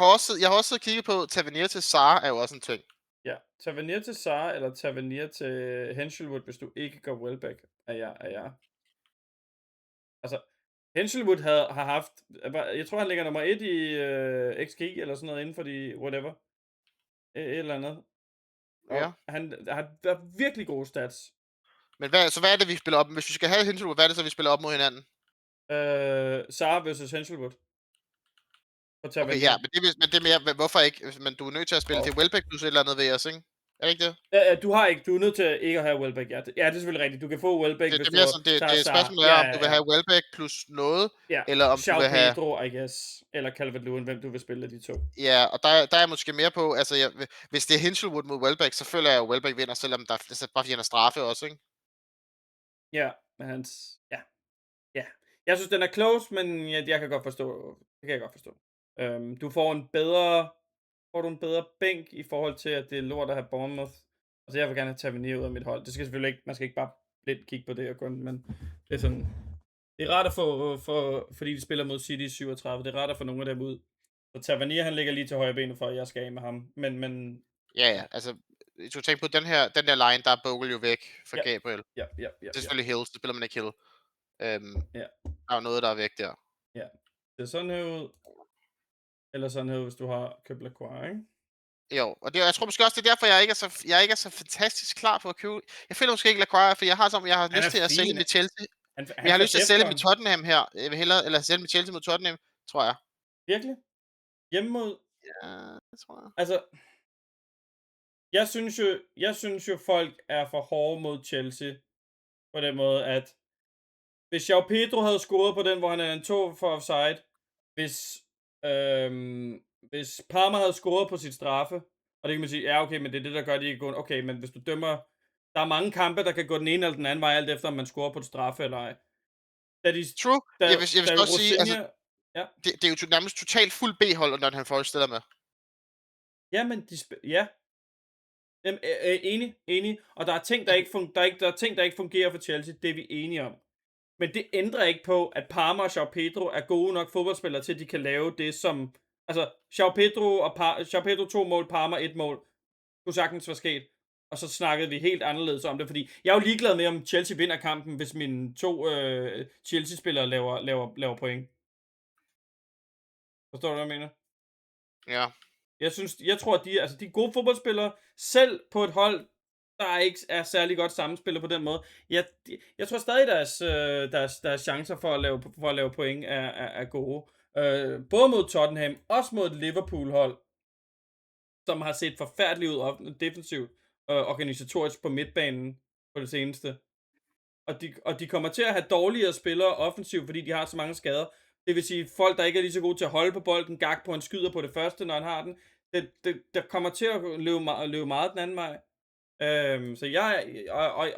har også kigget på Tavernier til Sarr, er jo også en ting. Ja, Tavernier til Sarr, eller Tavernier til Henselwood, hvis du ikke gør Welbeck, er jeg. Altså, Henselwood har haft, jeg tror han ligger nummer 1 i XG, eller sådan noget, inden for de, whatever. Et eller andet. Og ja. Han har virkelig gode stats. Men hvad er det, vi spiller op? Hvis vi skal have Henselwood, hvad er det så, vi spiller op mod hinanden? Sarr versus Henselwood. Okay, ja, men det er mere, hvorfor ikke? Men du er nødt til at spille til Welbeck plus et eller andet ved os, ikke? Er det ikke det? Ja, du er nødt til ikke at have Welbeck, ja. Ja, det er selvfølgelig rigtigt. Du kan få Welbeck, hvis du tager det spørgsmålet er, om du vil have Welbeck plus noget, eller om du vil have... Pedro, I guess, eller Calvert-Lewin, hvem du vil spille af de to. Ja, og der er måske mere på, altså, hvis det er Henselwood mod Welbeck, så føler jeg, at Welbeck vinder, selvom der er bare fordi han er straffe også, ikke? Ja, men ja. Jeg synes, den er close, men jeg kan godt forstå, det kan jeg godt forstå. Du får en bedre bænk i forhold til, at det er lort at have Bournemouth. Altså, jeg vil gerne have Tavernier ud af mit hold. Det skal selvfølgelig ikke, man skal ikke bare lidt kigge på det og kun, men det er sådan, det er rart at få, fordi de spiller mod City 37, det er rart at få nogle af dem ud. Så Tavernier, han ligger lige til højre benet for, at jeg skal af med ham, men... Ja, altså, hvis du tænker på den der line, der er Bogle jo væk fra Gabriel. Ja. Det er selvfølgelig Hills, det spiller man ikke Hill. Ja, Der er jo noget, der er væk der. ja. Det er sådan her ud, eller sådan her ud, hvis du har købt Lacroix, ikke? Jo, og jeg tror måske også, det er derfor, jeg ikke er så fantastisk klar på at købe. Jeg føler måske ikke Lacroix, for jeg har Han er lyst til at sælge fin. mit Chelsea. Men Han jeg har får lyst til at sælge mit Defcon. Tottenham her. Jeg vil hellere eller sælge mit Chelsea mod Tottenham, tror jeg. Virkelig? Hjemme mod Ja, det tror jeg. altså, jeg synes jo, folk er for hårde mod Chelsea, på den måde, at hvis João Pedro havde scoret på den, hvor han er en 2 for offside, hvis, hvis Parma havde scoret på sit straffe, og det kan man sige, ja okay, men det er det, der gør, at de ikke går. Okay, men hvis du dømmer, der er mange kampe, der kan gå den ene eller den anden vej, alt efter om man scorer på et straffe eller ej. Da de, True. da, Jeg vil da så også sige, altså, Rosinha, ja, det er jo nærmest totalt fuld B-hold, når han forestiller med. ja, men ja, jamen, enig, og der er ting, der ikke fungerer for Chelsea, det er vi enige om. Men det ændrer ikke på, at Parma og João Pedro er gode nok fodboldspillere til, at de kan lave det, som... Altså, João Pedro 2 mål, Parma 1 mål, kunne sagtens være sket. Og så snakkede vi helt anderledes om det, fordi jeg er jo ligeglad med, om Chelsea vinder kampen, hvis mine 2 Chelsea-spillere laver point. Forstår du, hvad jeg mener? Ja. Jeg tror, at de er gode fodboldspillere, selv på et hold, der ikke er særlig godt sammenspillet på den måde. Jeg tror stadig, deres chancer for at lave point er gode. Både mod Tottenham, også mod et Liverpool-hold, som har set forfærdeligt ud defensivt og organisatorisk på midtbanen på det seneste. Og de kommer til at have dårligere spillere offensivt, fordi de har så mange skader. Det vil sige, folk, der ikke er lige så gode til at holde på bolden, gak på, han skyder på det første, når han har den. Der kommer til at løbe meget den anden vej. Så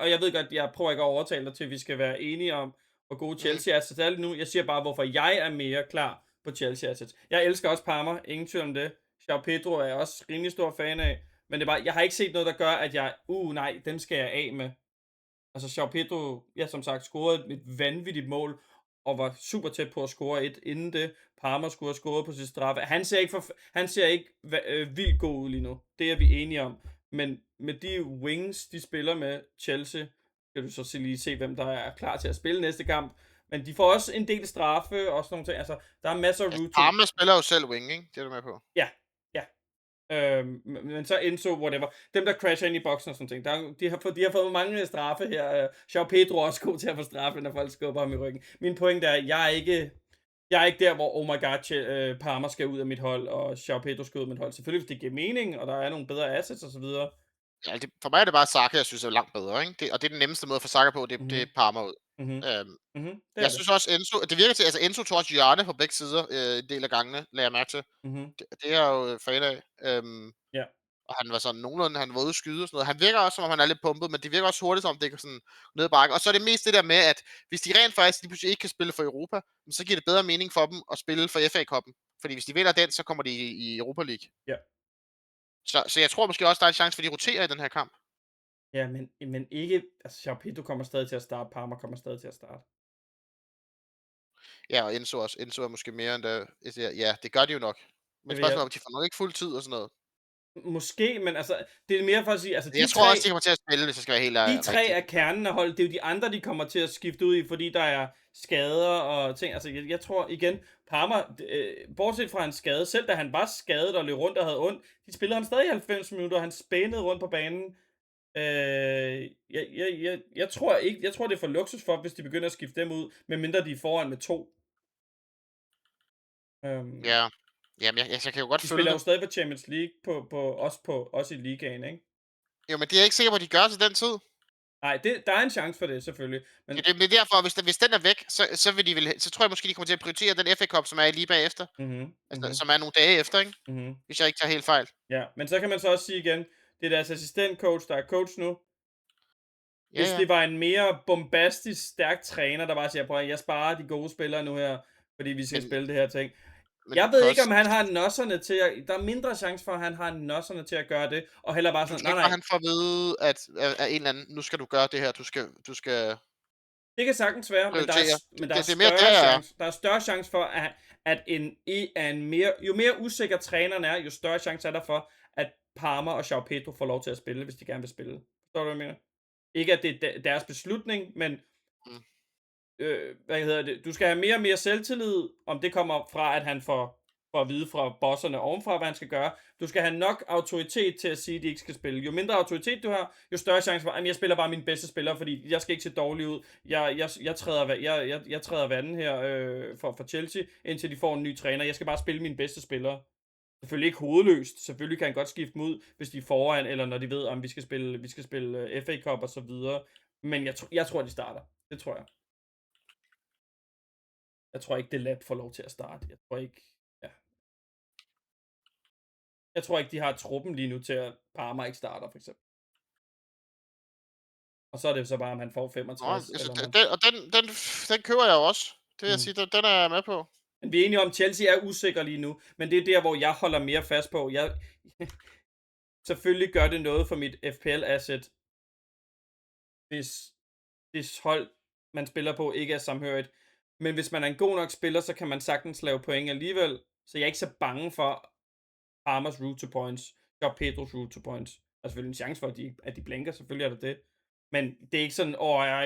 jeg ved godt, jeg prøver ikke at overtale dig til, at vi skal være enige om, hvor gode Chelsea assets er lige nu. Jeg siger bare, hvorfor jeg er mere klar på Chelsea assets. Jeg elsker også Parma, ingen tvivl om det. João Pedro er jeg også rimelig stor fan af. Men det er bare, jeg har ikke set noget, der gør, at jeg, nej, dem skal jeg af med. Altså, João Pedro, ja, som sagt, scorede et vanvittigt mål, og var super tæt på at score et inden det. Parma skulle have scoret på sit straffe. Han ser ikke vildt god ud lige nu. Det er vi enige om. Men med de wings, de spiller med Chelsea, skal du så lige se, hvem der er klar til at spille næste kamp. Men de får også en del straffe og sådan nogle ting. Altså, der er masser af routine. Parma spiller jo selv wing, ikke? Det er du med på. Ja. Men så Enzo, whatever. Dem, der crasher ind i boksen og sådan ting. De har fået mange straffe her. João Pedro er også god til at få straffe, når folk skubber ham i ryggen. Min point er, at jeg er ikke der, hvor oh my god, Parma skal ud af mit hold, og João Pedro skal ud af mit hold. Selvfølgelig, hvis det giver mening, og der er nogle bedre assets osv. Ja, for mig er det bare Saka, jeg synes er langt bedre, ikke? Og det er den nemmeste måde at få Saka på, det er Parma ud. Det jeg synes også, Enzo, det virker til, altså Enzo tog også hjørne på begge sider en del af gangene, lagde jeg mærke til. Det er jeg jo fan af. Ja. Og han var sådan nogenlunde, han var ude at skyde og sådan noget. Han virker også, som om han er lidt pumpet, men det virker også hurtigt, som om det kan sådan ned ad bakke. Og så er det mest det der med, at hvis de rent faktisk lige pludselig ikke kan spille for Europa, så giver det bedre mening for dem at spille for FA-koppen. Fordi hvis de vinder den, så kommer de i Europa League. Ja. Så jeg tror måske også, der er en chance for, at de roterer i den her kamp. Ja, men ikke... Altså, João Pedro kommer stadig til at starte. Parma kommer stadig til at starte. Ja, og Enzo også. Enzo er måske mere end der. Ja, det gør de jo nok. Men spørgsmålet om, de får nok ikke fuld tid og sådan noget. Måske, men altså, det er mere for at sige... Altså, jeg tror også, de kommer til at spille, hvis jeg skal være helt ærlig. De tre er kernen af holdet. Det er jo de andre, de kommer til at skifte ud i, fordi der er skader og ting. Altså, jeg tror igen, Parma, bortset fra hans skade, selv da han var skadet og løb rundt og havde ondt, de spillede ham stadig 90 minutter, og han spændede rundt på banen. Jeg tror det er for luksus for, hvis de begynder at skifte dem ud, medmindre de er foran med 2. Ja. Jamen, jeg kan jo godt følge det. De spiller jo stadig for Champions League også i ligaen, ikke? Jo, men det er jeg ikke sikker på, at de gør til den tid. Nej, der er en chance for det, selvfølgelig. Men det er derfor, hvis den er væk, så tror jeg måske, de kommer til at prioritere den FA Cup, som er lige bagefter. Som er nogle dage efter, ikke? Hvis jeg ikke tager helt fejl. Ja, men så kan man så også sige igen, det er deres assistentcoach, der er coach nu. Hvis det var en mere bombastisk, stærk træner, der bare siger, prøv at jeg sparer de gode spillere nu her, fordi vi skal spille det her ting. Jeg ved ikke, om han har nosserne til at... Der er mindre chance for, at han har nosserne til at gøre det, og heller bare sådan, nej. Han får at vide, at en eller anden, nu skal du gøre det her, du skal... Det kan sagtens være, men der er større chance for, at jo mere usikker træneren er, jo større chance er der for, at Parma og João Pedro får lov til at spille, hvis de gerne vil spille. Forstår du, hvad jeg mener? Ikke, at det er deres beslutning, men hvad hedder det, du skal have mere og mere selvtillid, om det kommer fra, at han får at vide fra bosserne ovenfra, hvad han skal gøre. Du skal have nok autoritet til at sige, at de ikke skal spille. Jo mindre autoritet du har, jo større chance for, at jeg spiller bare mine bedste spillere, fordi jeg skal ikke se dårlig ud. Jeg træder vandet her for Chelsea, indtil de får en ny træner. Jeg skal bare spille mine bedste spillere. Selvfølgelig ikke hovedløst. Selvfølgelig kan han godt skifte dem ud, hvis de er foran, eller når de ved, om vi skal spille FA Cup og så videre. Men jeg tror, de starter. Det tror jeg. Jeg tror ikke, det er let for lov til at starte. Jeg tror ikke, de har truppen lige nu til, at Parma ikke starter, for eksempel. Og så er det så bare, om han får 65. Altså, eller man... den køber jeg jo også. Det vil jeg sige, den er jeg med på. Men vi er enige om, at Chelsea er usikker lige nu. Men det er der, hvor jeg holder mere fast på. Selvfølgelig gør det noget for mit FPL-asset, hvis hold, man spiller på, ikke er samhørigt. Men hvis man er en god nok spiller, så kan man sagtens lave point alligevel. Så jeg er ikke så bange for Parmas route to points, João Pedros route to points. Der er selvfølgelig en chance for, at de blinker, selvfølgelig er der det. Men det er ikke sådan,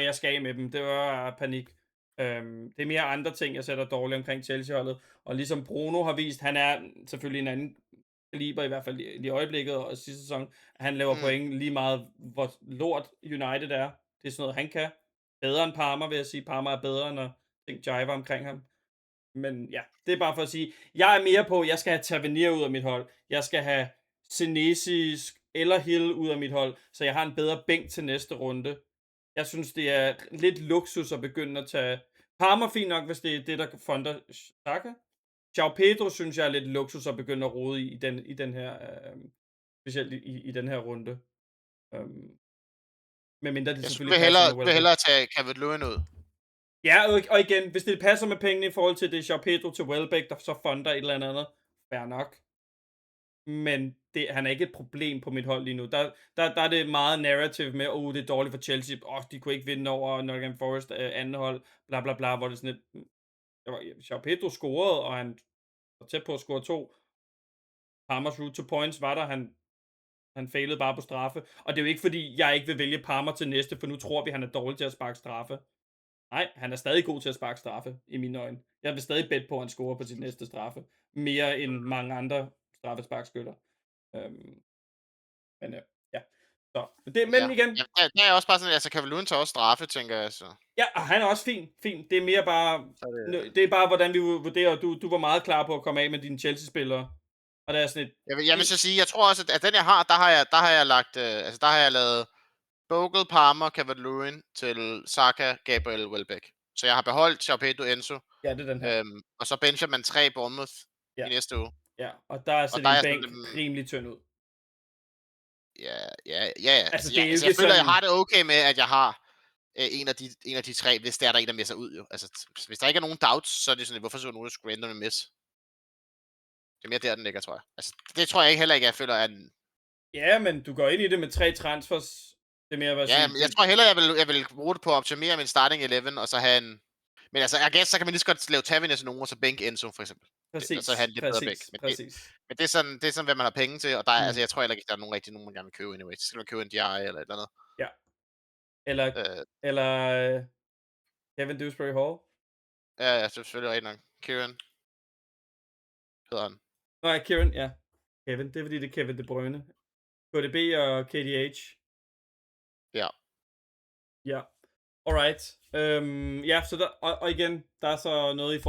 jeg skal af med dem. Det var panik. Det er mere andre ting, jeg sætter dårligt omkring Chelsea-holdet. Og ligesom Bruno har vist, han er selvfølgelig en anden kaliber, i hvert fald i øjeblikket og sidste sæson. Han laver point lige meget, hvor lort United er. Det er sådan noget, han kan. Bedre end Parma, vil jeg sige. Parma er bedre, når ting jiver omkring ham. Men ja, det er bare for at sige, jeg er mere på, jeg skal have Tavernier ud af mit hold. Jeg skal have Senesi eller Hill ud af mit hold, så jeg har en bedre bænk til næste runde. Jeg synes, det er lidt luksus at begynde at tage... Parma fint nok, hvis det er det, der fonder Saka. João Pedro synes jeg er lidt luksus at begynde at rode i den her... specielt i den her runde. Med mindre det selvfølgelig passer med. Jeg vil hellere tage Calvert-Lewin ud. Ja, og igen, hvis det passer med pengene i forhold til det João Pedro til Welbeck, der så fonder et eller andet, fair nok. Men han er ikke et problem på mit hold lige nu. Der er det meget narrative med, det er dårligt for Chelsea, de kunne ikke vinde over Nottingham Forest anden hold, bla bla bla, hvor det sådan lidt... João Pedro scorede, og han var tæt på at score 2. Parmas route to points var der, han failede bare på straffe. Og det er jo ikke fordi, jeg ikke vil vælge Parma til næste, for nu tror vi, han er dårlig til at sparke straffe. Nej, han er stadig god til at sparke straffe, i mine øjne. Jeg vil stadig bet på, at han scorer på sit næste straffe. Mere end mange andre straffesparkskytter. Men ja. Så, men igen... Ja, det er også bare sådan, altså Calvert-Lewin tager også straffe, tænker jeg. Så. Ja, og han er også fin. Det er mere bare... Det er bare, hvordan vi vurderer. Du var meget klar på at komme af med dine Chelsea-spillere. Og der er sådan et... Jeg vil så sige, jeg tror også, at den jeg har, der har jeg lagt... altså der har jeg lavet Bogle, Palmer, Calvert-Lewin til Saka, Gabriel, Welbeck. Så jeg har beholdt João Pedro, Enzo. Ja, det er den her. Og så bencher man 3 Bournemouth i næste uge. Ja, og der er så din bænk rimelig tynd ud. Ja. Altså, det er jeg føler, jeg har det okay med, at jeg har en af de 3, hvis der er en, der misser ud. Jo. Altså, hvis der ikke er nogen doubts, så er det sådan, hvorfor så nogen, der skulle random miss? Det er mere der, den ligger, tror jeg. Altså, det tror jeg ikke heller ikke, jeg føler, at... Ja, men du går ind i det med 3 transfers. Det er mere at sige... jeg tror hellere, jeg vil bruge det på at optimere min starting 11, og så have en... Men altså, jeg guess, så kan man lige så godt lave Tavernier til nogen, og så bænk Enzo, for eksempel. Præcis, og så have en lidt bedre bænk. Men det er sådan, hvad man har penge til, og der er, altså, jeg tror heller ikke, der er nogen man gerne vil købe anyway. Så skal man købe en DI eller et eller andet. Ja. Eller Kevin Dewsbury Hall. Ja, det er selvfølgelig rigtigt nok. Kieran. Hedder han. Nej, Kieran, ja. Kevin, det er fordi, det er Kevin De Bruyne. KDB og KDH. Ja. Ja. Alright. Ja, så der, og igen, der er så noget i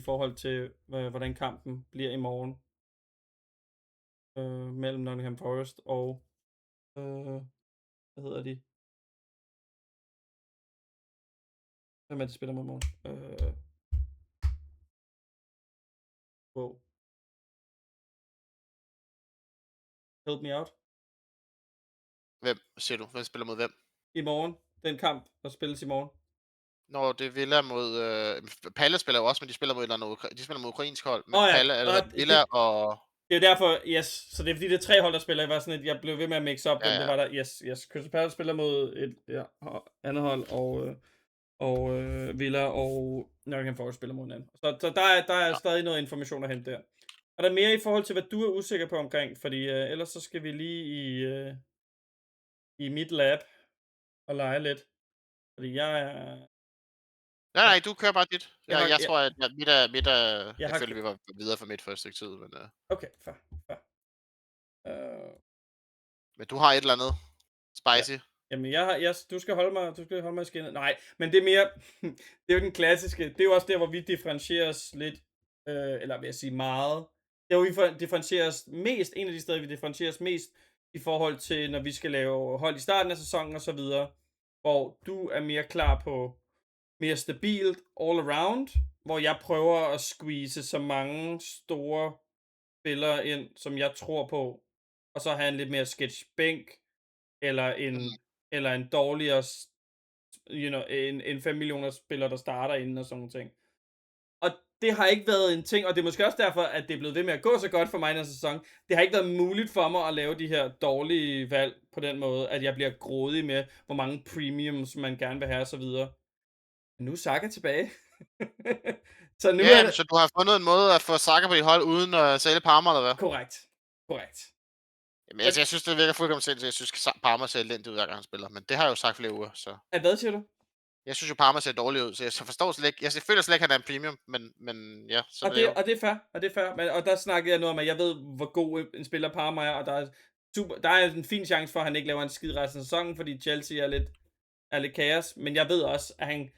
forhold til hvordan kampen bliver i morgen. Mellem Nottingham Forest og hvad hedder de? Hvem er det, spiller mod morgen? Wow. Help me out. Hvem siger du? Hvem spiller mod hvem? I morgen. Den kamp, der spilles i morgen. Nå, det er Villa mod... Palle spiller jo også, men de spiller mod ukrainsk hold. Men Palle, Villa og... Det er derfor, yes. Så det er fordi, det er 3 hold, der spiller. Jeg var sådan, at jeg blev ved med at mix op. Ja. Det var der, yes. Crystal Palace spiller mod et andet hold, og Villa og Nottingham Forest spiller mod hinanden. Så der er stadig noget information at hente der. Er der mere i forhold til, hvad du er usikker på omkring? Fordi ellers så skal vi lige i mit lab og lege lidt. Fordi jeg er Nej, Ja, nej, du kører bare dit. jeg har Jeg jeg tror, at mit er jeg jeg har følte, kø vi var videre for mit for et stykke tid, okay, fair, fair. Øh, men du har et eller andet ja. spicy. Jamen, du skal holde mig i skindet. Nej, men det er mere det er jo den klassiske. Det er jo også der, hvor vi differentierer os lidt, eller vil jeg sige meget. Der, hvor vi differentierer os mest, en af de steder, vi differentierer os mest, i forhold til, når vi skal lave hold i starten af sæsonen og så videre, hvor du er mere klar på mere stabilt all around, hvor jeg prøver at squeeze så mange store spillere ind, som jeg tror på, og så have en lidt mere sketch bænk, eller Mm. en dårligere, en 5 millioner spiller, der starter inden og sådan nogle ting. Og det har ikke været en ting, og det er måske også derfor, at det er blevet ved med at gå så godt for mig i den her sæson. Det har ikke været muligt for mig at lave de her dårlige valg på den måde, at jeg bliver grådig med, hvor mange premiums man gerne vil have og så videre. Men nu er Saka tilbage. Så nu Ja, er jamen, det så du har fundet en måde at få Saka på dit hold uden at sælge Parma, eller hvad? korrekt. Korrekt. Jamen, altså, jeg synes, det virker fuldkommen sindssygt. Jeg synes, Parma ser elendigt ud, hver gang han spiller, men det har jeg jo sagt flere uger, så... Hvad siger du? Jeg synes jo, Parma ser dårligt ud, så jeg forstår slet ikke... Jeg føler slet ikke, at han er en premium, men ja, Og sådan er det det, jo. og det er fair, og det er fair. Men, og der snakkede jeg noget om, at jeg ved, hvor god en spiller Parma er, og der er en fin chance for, at han ikke laver en skid resten af sæsonen, fordi Chelsea er lidt kaos. Men jeg ved også, at han...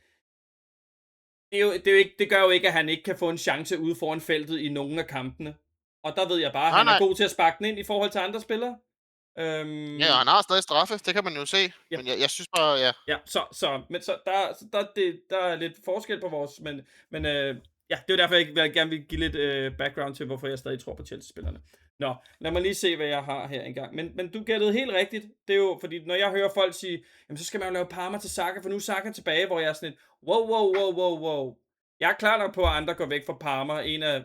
Det gør jo ikke, at han ikke kan få en chance ude foran feltet i nogen af kampene. Og der ved jeg bare, at Nej, han er nej. god til at sparke den ind i forhold til andre spillere. Ja, og han har stadig straffe, det kan man jo se. Ja. Men jeg synes bare, ja... Ja, så der er lidt forskel på vores, men ja, det er jo derfor, jeg gerne vil give lidt background til, hvorfor jeg stadig tror på Chelsea-spillerne. Nå, lad mig lige se, hvad jeg har her engang. Men du gættede helt rigtigt. Det er jo, fordi når jeg hører folk sige, jamen så skal man jo lave Parma til Saka, for nu er Saka tilbage, hvor jeg er sådan lidt, wow. Jeg er klar nok på, at andre går væk fra Parma,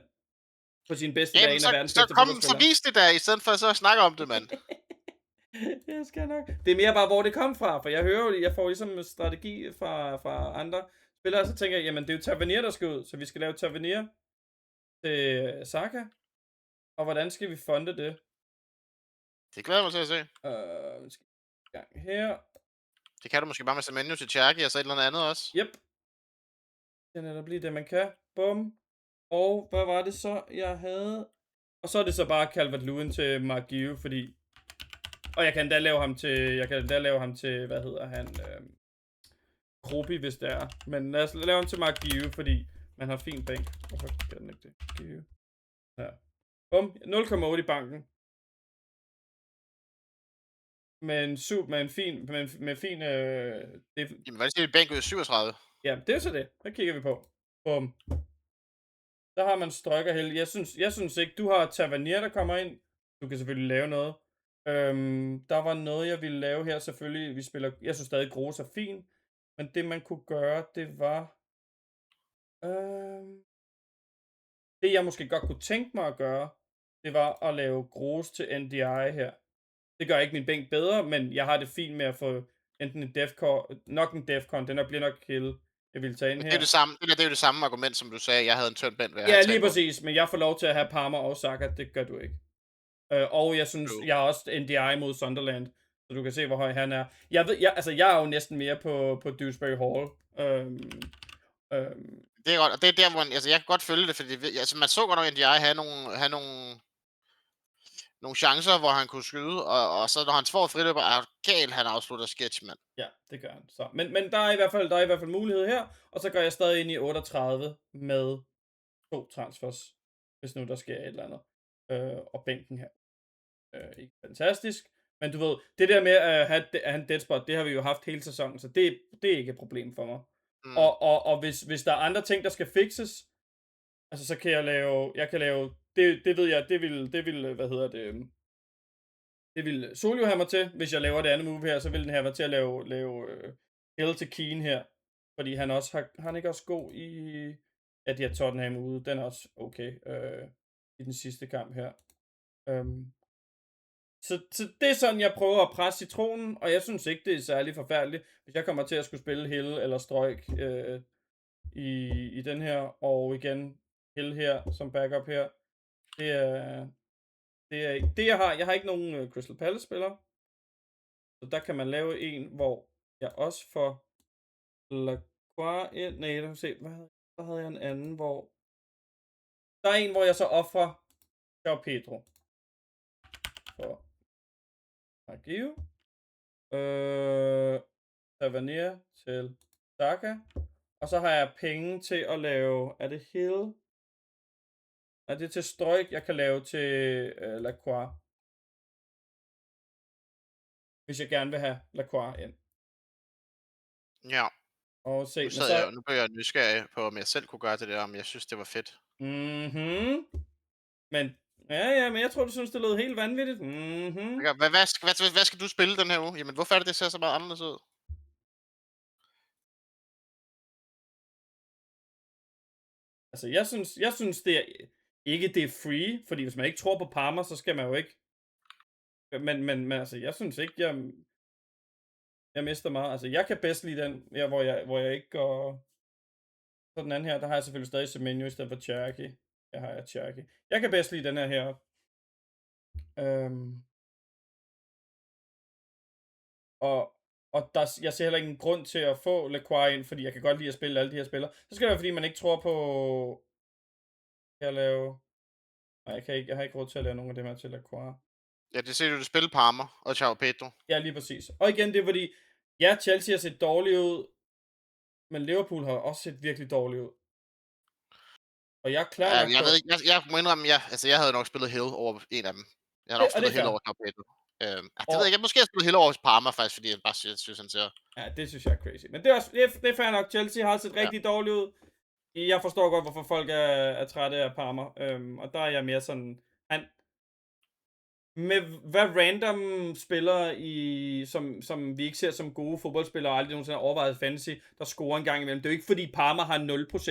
på sin bedste dag, Jamen, en af verdens så bedste kom, så fodboldspillere. vis det der, i stedet for så at snakke om det, mand. Jeg skal nok. Det er mere bare, hvor det kom fra, for jeg får ligesom en strategi fra andre spillere, så tænker jeg, jamen det er jo Tavernier, der skal ud, så vi skal lave Tavernier til Saka. Og hvordan skal vi fonde det? Det glæder jeg mig til at se. Vi skal i gang her. Det kan du måske bare med Semenyo til Cherky og så et eller andet også. Yep. Det er netop lige det, man kan. Bum. Og hvad var det så, jeg havde? Og så er det så bare Calvert-Lewin til Mark Give, fordi... Og jeg kan endda lave ham til, hvad hedder han? Kropi, hvis det er. Men lad os lave ham til Mark Give, fordi man har fin bænk. Hvorfor kan den ikke det? Give. Her. Bum. 0,8 i banken. Med fin Jamen, hvad siger vi, bænk ud af 37? ja, det er så det. Hvad kigger vi på? Bum. Der har man Strøk og Held. Jeg synes ikke, du har Tavernier, der kommer ind. Du kan selvfølgelig lave noget. Der var noget, jeg ville lave her selvfølgelig. Jeg synes stadig, Groß er fin. Men det, man kunne gøre, det var... det, jeg måske godt kunne tænke mig at gøre, det var at lave Groß til NDI her. Det gør ikke min bænk bedre, men jeg har det fint med at få enten en Defcon, den bliver nok kill, jeg ville tage ind Men her. det er jo det samme, det er jo det samme argument, som du sagde, jeg havde en tynd bænk ved at Ja, have lige taget på. præcis, men jeg får lov til at have Parma og Saka, det gør du ikke. Og jeg synes, True. jeg har også NDI mod Sunderland, så du kan se, hvor høj han er. Jeg er jo næsten mere på Dewsbury Hall. Det er godt, og det er der, hvor altså, jeg kan godt følge det, fordi altså, man så godt nok NDI have nogle chancer, hvor han kunne skyde, og så når han får friløber, er galt, han afslutter sketch, mand. Ja, det gør han. Så. Men der er i hvert fald mulighed her, og så går jeg stadig ind i 38 med 2 transfers, hvis nu der sker et eller andet. Og bænken her. Ikke fantastisk. Men du ved, det der med at have en dead spot, det har vi jo haft hele sæsonen, så det er ikke et problem for mig. Mm. Og hvis der er andre ting, der skal fixes, altså så kan jeg lave, det ved jeg, det vil, hvad hedder det vil Solio have mig til, hvis jeg laver det andet move her, så vil den have mig til at lave Hell til Keane her, fordi han også har han ikke også god i, at de har Tottenham ude, den er også okay, i den sidste kamp her. Så det er sådan, jeg prøver at presse citronen, og jeg synes ikke, det er særlig forfærdeligt, hvis jeg kommer til at skulle spille Hill eller Strøjk i den her, og igen Hill her som backup her. Det er ikke det, jeg har. Jeg har ikke nogen Crystal Palace-spillere, så der kan man lave en, hvor jeg også får Lacroix ind. Nej, lad mig se. Så havde jeg en anden, hvor... Der er en, hvor jeg så offrer João Pedro for Argio. Tavernier til Saka. Og så har jeg penge til at lave... Er det Hill? Er det til Strøjk, jeg kan lave til Lacroix? Hvis jeg gerne vil have Lacroix ind. Ja. Og se, Nu blev jeg nysgerrig på, om jeg selv kunne gøre det der, om jeg synes, det var fedt. Mhm. Men, ja, men jeg tror, du synes, det lød helt vanvittigt. Mhm. Okay, hvad skal du spille den her uge? Jamen, hvorfor er det ser så meget anderledes ud? Altså, jeg synes det er ikke det er free, fordi hvis man ikke tror på Parma, så skal man jo ikke. Men altså, jeg synes ikke, jeg mister meget. Altså, jeg kan bedst lide den, hvor jeg ikke går... Så den anden her, der har jeg selvfølgelig stadig Semenyo i stedet for Cherky. Jeg har Cherky. Jeg kan bedst lide den her. Og jeg ser heller ingen grund til at få Lacroix ind, fordi jeg kan godt lide at spille alle de her spillere. Så skal det være, fordi man ikke tror på... Kan jeg lave... Nej, jeg har ikke råd til at lave nogen af dem her til Lacroix. Ja, det ser du spille Parma og João Pedro. Ja, lige præcis. Og igen, det er fordi, ja, Chelsea har set dårligt ud, men Liverpool har også set virkelig dårligt ud. Og jeg er klar nok jeg ved ikke, jeg må indrømme, jeg havde nok spillet Hill over en af dem. Jeg har nok spillet Hill over João Pedro. Det ved jeg ikke, måske har jeg spillet Hill over Parma faktisk, fordi jeg bare synes, han ser... Ja, det synes jeg er crazy. Men det er også, det er fair nok. Chelsea har set rigtig dårligt ud. Jeg forstår godt, hvorfor folk er trætte af Parma. Og der er jeg mere sådan... Med hvad random spillere, som vi ikke ser som gode fodboldspillere, og aldrig nogensinde har overvejet fantasy, der scorer en gang imellem. Det er jo ikke, fordi Parma har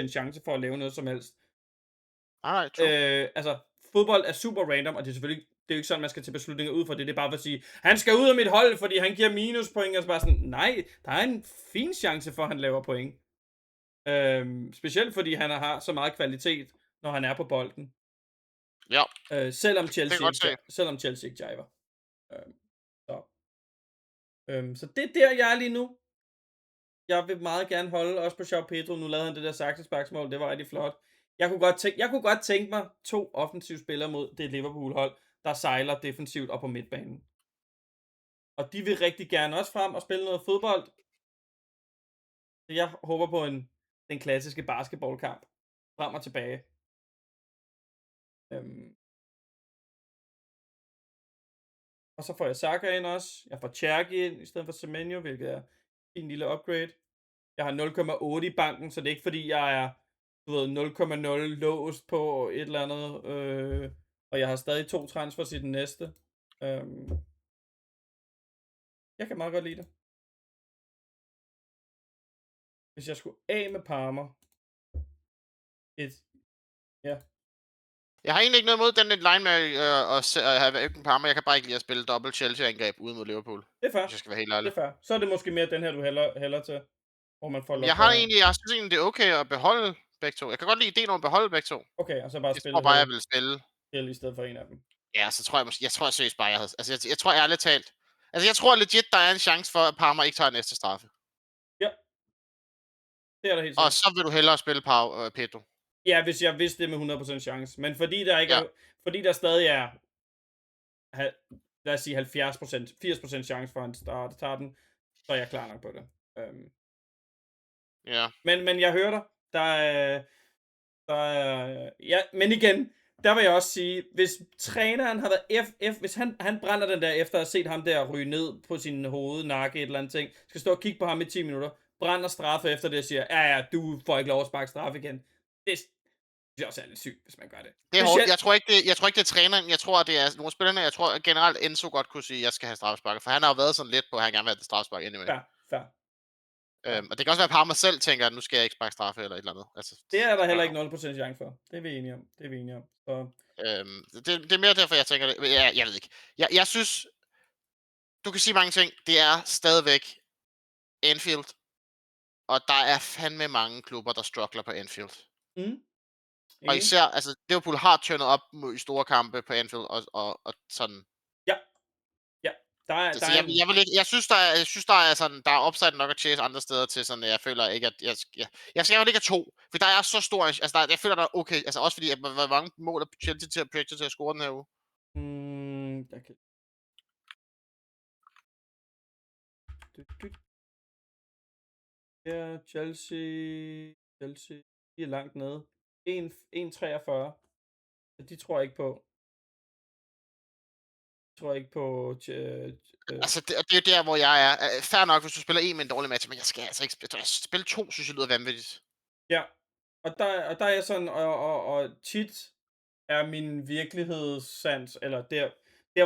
0% chance for at lave noget som helst. Nej, true. Altså, fodbold er super random, og det er selvfølgelig... Det er jo ikke sådan, man skal tage beslutninger ud for det. Det er bare for at sige, han skal ud af mit hold, fordi han giver minuspoint. Og så bare sådan, nej, der er en fin chance for, at han laver point. Specielt fordi han har så meget kvalitet, når han er på bolden. Ja. Selvom Chelsea ikke jiver. Så det er der, jeg er lige nu. Jeg vil meget gerne holde også på João Pedro. Nu lavede han det der saksesparksmål. Det var rigtig flot. Jeg kunne godt tænke mig 2 offensive spillere mod det Liverpool-hold, der sejler defensivt og på midtbanen. Og de vil rigtig gerne også frem og spille noget fodbold. Så jeg håber på den klassiske basketballkamp. Frem og tilbage. Og så får jeg Saka ind også. Jeg får Cherky ind i stedet for Semenyo, hvilket er en lille upgrade. Jeg har 0,8 i banken, så det er ikke fordi, jeg er 0,0 låst på et eller andet. Og jeg har stadig 2 transfers i den næste. Jeg kan meget godt lide det. Hvis jeg skulle af med Parma. Ja. Jeg har egentlig ikke noget mod den line med at have ikke Parma. Jeg kan bare ikke lide at spille dobbelt Chelsea-angreb ude mod Liverpool. Det er fair. Hvis jeg skal være helt ærlig. Det er fair. Så er det måske mere den her, du hælder til. Hvor man får Jeg synes egentlig, det er okay at beholde begge to. Jeg kan godt lide ideen om at beholde begge to. Okay, og så bare spille. Jeg tror bare, jeg vil spille Hill i stedet for en af dem. Ja, så tror jeg seriøst bare, jeg havde... Altså, jeg tror ærligt talt... Altså, jeg tror legit, der er en chance for, at Parma ikke tager næste straffe. Ja. Det er der helt sikkert. Og så vil du hellere spille Pedro. Ja, hvis jeg vidste det med 100% chance. Men fordi der ikke fordi der stadig er, lad os sige 70%, 80% chance for, at han tager den, så er jeg klar nok på det. Ja. Men jeg hører dig. Ja, men igen, der vil jeg også sige, hvis træneren har været hvis han brænder den der, efter at have set ham der ryge ned på sin hoved, nakke, et eller andet ting, skal stå og kigge på ham i 10 minutter, brænder straffe efter det og siger, ja, du får ikke lov at sparke straffe igen. Det er også lidt sygt, hvis man gør det. Det er hårdt. Jeg tror ikke, det er træneren. Jeg tror, det er nogle spillerne. Jeg tror generelt, Enzo godt kunne sige, at jeg skal have straffespark. For han har jo været sådan lidt på, at han gerne vil have det straffespark anyway. Fair. Og det kan også være, at Parma selv tænker, at nu skal jeg ikke sparke straffe eller et eller andet. Altså, det er der heller ikke 0% chance for. Det er vi enige om. Så. Det er mere derfor, jeg tænker det. Jeg ved ikke. Jeg synes, du kan sige mange ting. Det er stadigvæk Anfield. Og der er fandme mange klubber, der struggler på Anfield. Og især, altså Liverpool har turnet op i store kampe på Anfield og sådan. Ja, Der Altså, er en jeg synes, der er upside nok at chase andre steder til sådan, at jeg føler ikke, at jeg skal jo ikke have 2, for der er så stor, altså, jeg føler, der er okay, altså også fordi, at hvor mange mål er Chelsea til at projected til at score den her uge? der kan du ja, Chelsea, de er langt nede. 1,43. De tror jeg ikke på. Tror jeg ikke på Altså, det er jo der, hvor jeg er. Fair nok, hvis du spiller en med en dårlig match, men jeg skal altså ikke spille 2, synes jeg lyder vanvittigt. ja. Og der er jeg sådan, og tit er min virkelighedssans, eller der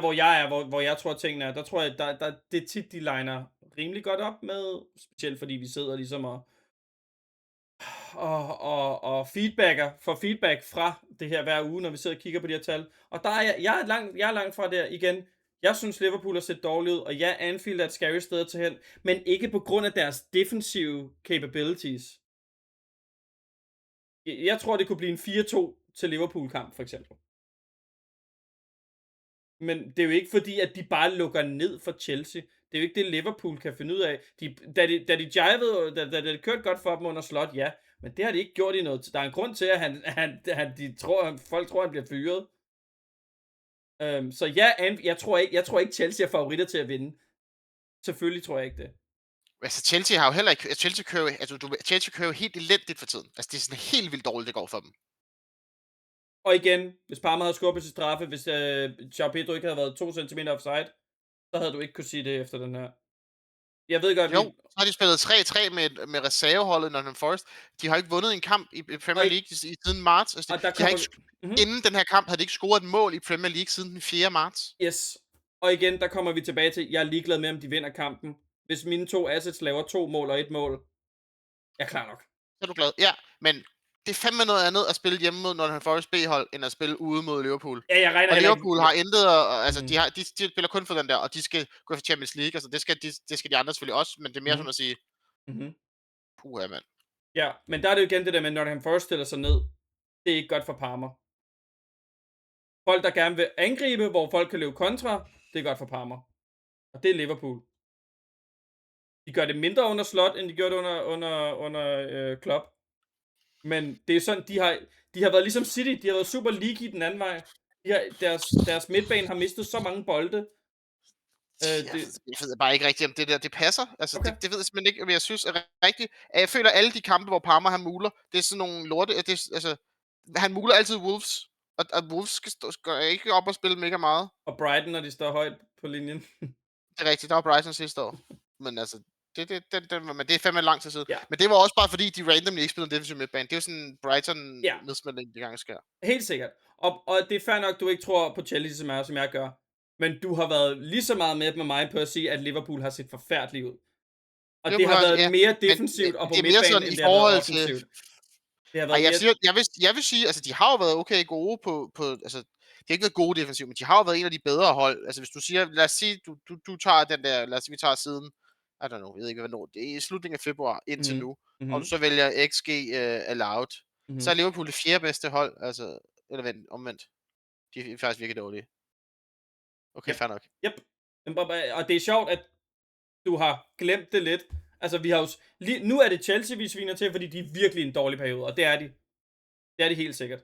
hvor jeg er, hvor jeg tror tingene er, der tror jeg, det er tit, de liner rimelig godt op med, specielt fordi vi sidder ligesom og får feedback fra det her hver uge, når vi sidder og kigger på de her tal. Og der er jeg er langt fra der igen. Jeg synes, Liverpool har set dårligt ud, og ja, Anfield er et scary sted at tage hen, men ikke på grund af deres defensive capabilities. Jeg tror, det kunne blive en 4-2 til Liverpool-kamp, for eksempel. Men det er jo ikke fordi, at de bare lukker ned for Chelsea. Det er jo ikke det, Liverpool kan finde ud af. Da de jivede, da det kørte godt for dem under Slot, ja. Men det har de ikke gjort i noget. Der er en grund til, at folk tror, han bliver fyret. Så ja, jeg tror ikke, Chelsea er favoritter til at vinde. Selvfølgelig tror jeg ikke det. Altså, Chelsea har jo heller ikke... Chelsea kører jo helt elendigt for tiden. Altså, det er sådan helt vildt dårligt, det går for dem. Og igen, hvis Parma havde skubbet til straffe, hvis João Pedro ikke havde været 2 cm offside, så havde du ikke kunne sige det efter den her. Jeg ved godt, Jo, så har de spillet 3-3 med reserveholdet Nottingham Forest. De har ikke vundet en kamp i Premier League siden marts. Altså, og der de har kommer ikke, inden den her kamp havde de ikke scoret et mål i Premier League siden den 4. marts. Yes. Og igen, der kommer vi tilbage til, jeg er ligeglad med, om de vinder kampen. Hvis mine 2 assets laver 2 mål og 1 mål, jeg er klar nok. Så er du glad. Ja, men det er fandme noget andet at spille hjemme mod Nottingham Forest B-hold, end at spille ude mod Liverpool. Ja, jeg regner Og heller Liverpool ikke. har intet, altså de spiller kun for den der, og de skal gå for Champions League, altså det skal de andre selvfølgelig også, men det er mere som at sige, puha mand. Ja, men der er det jo igen det der med, at Nottingham Forest stiller sig ned. Det er ikke godt for Parma. Folk, der gerne vil angribe, hvor folk kan løbe kontra, det er godt for Parma. Og det er Liverpool. De gør det mindre under Slot, end de gjorde det under Klopp. Men det er sådan, de har været ligesom City, de har været super leaky den anden vej. Deres midtbane har mistet så mange bolde. Jeg ved bare ikke rigtigt, om det der, det passer. Altså, Okay. det ved jeg simpelthen ikke, men jeg synes er rigtigt. At jeg føler, at alle de kampe, hvor Parma han muler, det er sådan nogle lorte, altså, han muler altid Wolves. Og Wolves skal ikke op og spille mega meget. Og Brighton, når de står højt på linjen. Det er rigtigt, der var Brighton sidste år. Men altså, men det er fandme lang tid siden. Ja. Men det var også bare fordi, de randomly ikke spillede defensive midtbane. Det er jo sådan Brighton nedsmeltning, det gang sker. Helt sikkert. Og det er fair nok, du ikke tror på Chelsea, som jeg gør. Men du har været lige så meget med mig på at sige, at Liverpool har set forfærdeligt ud. Og det har været mere defensivt og på midtbanen, end det har været offensivt. Jeg vil sige, altså de har jo været okay gode på altså, de har ikke været gode defensivt, men de har jo været en af de bedre hold. Altså hvis du siger, lad os sige, du tager den der, lad os sige, vi tager siden, I don't know, jeg ved ikke hvornår, det er i slutningen af februar indtil nu, og du så vælger XG allowed, så er Liverpool det 4. bedste hold, altså, eller omvendt. De er faktisk virkelig dårlige. Okay, fair nok. Yep. Og det er sjovt, at du har glemt det lidt. Altså, vi har jo... Nu er det Chelsea, vi sviner til, fordi de er virkelig en dårlig periode, og det er de. Det er de helt sikkert.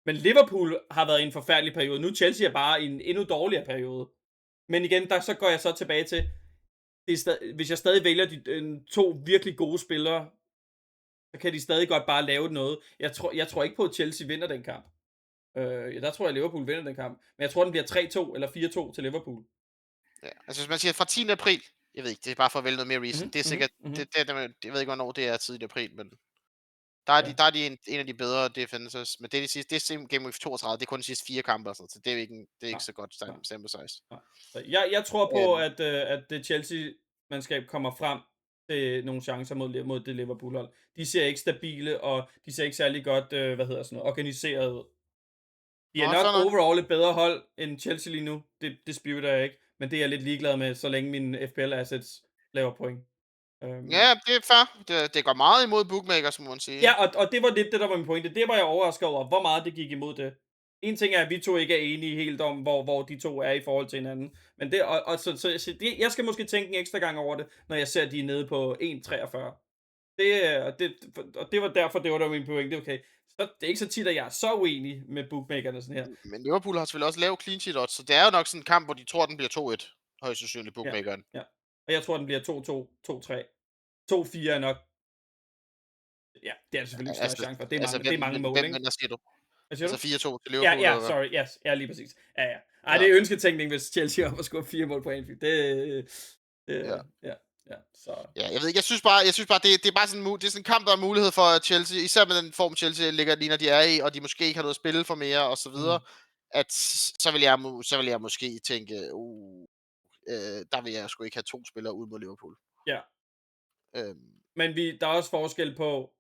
Men Liverpool har været i en forfærdelig periode. Nu Chelsea er bare i en endnu dårligere periode. Men igen, så går jeg så tilbage til, hvis jeg stadig vælger de 2 virkelig gode spillere, så kan de stadig godt bare lave noget. Jeg tror ikke på, at Chelsea vinder den kamp. Der tror jeg, at Liverpool vinder den kamp. Men jeg tror, den bliver 3-2 eller 4-2 til Liverpool. Ja, altså hvis man siger fra 10. april, jeg ved ikke, det er bare for at vælge noget mere reason. Det er sikkert, jeg ved ikke, hvornår det er tidligt april, men der er de en af de bedre defenders. Men det er de sidste, det er Game Week 32, det er kun de sidste 4 kampe, så det er ikke så godt sample size. Jeg tror på, at det Chelsea-mandskab kommer frem til nogle chancer mod det Liverpool-hold. De ser ikke stabile, og de ser ikke særlig godt, organiseret ud. De er nok overall et bedre hold end Chelsea lige nu. Det disputer jeg ikke. Men det er jeg lidt ligeglad med, så længe mine FPL-assets laver point. Ja, det er fair. Det går meget imod bookmakers, må man sige. Ja, og det var lidt det, der var min pointe. Det var jeg overrasket over, hvor meget det gik imod det. En ting er, at vi to ikke er enige helt om, hvor de to er i forhold til hinanden. Men det, og så det, jeg skal måske tænke en ekstra gang over det, når jeg ser, at de er nede på 1,43. Og det var derfor, det var der min pointe. Okay, så det er ikke så tit, at jeg er så uenig med bookmakerne sådan her. Men Liverpool har selvfølgelig også lavet clean sheet odds, så det er jo nok sådan en kamp, hvor de tror, den bliver 2-1. Højst sandsynligt bookmakeren. Ja. Og jeg tror, den bliver 2-2, 2-3. 2-4 er nok. Ja, det er det selvfølgelig ikke større chance for. Det er mange mål, ikke? Hvad siger du? Hvad siger Altså du? 4-2 til Liverpool, Ja, eller hvad? sorry. Yes, ja, lige præcis. Ja. Ej, det er ønsketænkning, hvis Chelsea om at score 4 mål på Anfield. Ja. Så. Ja, jeg ved ikke, jeg synes bare, det er bare sådan, det er sådan en kamp, der er mulighed for at Chelsea, især med den form, Chelsea ligger de er i, og de måske ikke har noget at spille for mere, og så videre, at så vil jeg måske tænke, der vil jeg sgu ikke have 2 spillere ud mod Liverpool. Ja. Øhm, Men der er også forskel på,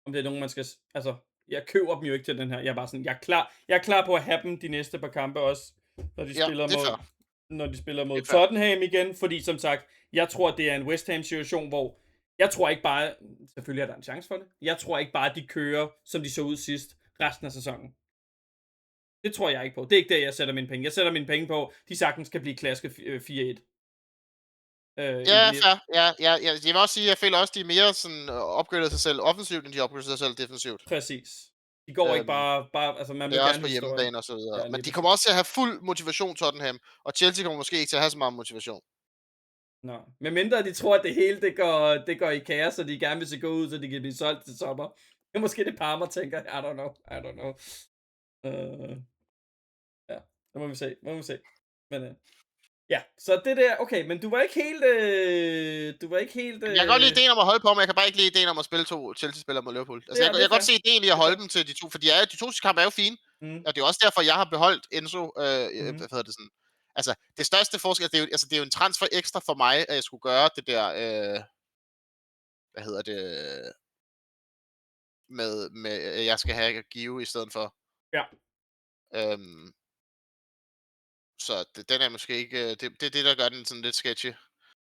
om det er nogen, man skal. Altså, jeg køber dem jo ikke til den her. Jeg er bare sådan, jeg er klar på at have dem de næste par kampe også, når de spiller mod, Tottenham igen. Fordi som sagt, jeg tror, det er en West Ham situation, hvor jeg tror ikke bare, selvfølgelig er der en chance for det, jeg tror ikke bare, at de kører, som de så ud sidst, resten af sæsonen. Det tror jeg ikke på. Det er ikke der, jeg sætter mine penge. Jeg sætter mine penge på, de sagtens kan blive klasket 4-1. fair. Jeg vil også sige, jeg føler også, de er mere sådan opgraderet sig selv offensivt, end de opgraderer sig selv defensivt. Præcis. De går ikke bare altså man vil det er gerne også på hjemmebane og så videre. Ja, men de kommer også til at have fuld motivation, Tottenham, og Chelsea kommer måske ikke til at have så meget motivation. Nå, med mindre de tror, at det hele det går i kaos, så de gerne vil se gå ud, så de kan blive solgt til sommer. Det er måske det Parma tænker, I don't know. Ja, det må vi se. Men ja, så det der, okay, men du var ikke helt. Jeg kan godt lide ideen om at holde på, men jeg kan bare ikke lide ideen om at spille 2 Chelsea-spillere mod Liverpool. Altså, jeg kan godt se ideen i at holde dem til de to, for de to kampe er jo fine. Og det er også derfor, jeg har beholdt Enzo, hvad hedder det sådan. Altså, det største forskel, det er jo en transfer ekstra for mig, at jeg skulle gøre det der, hvad hedder det, med jeg skal have Give i stedet for. Ja. Så den er måske ikke, det er det, der gør den sådan lidt sketchy.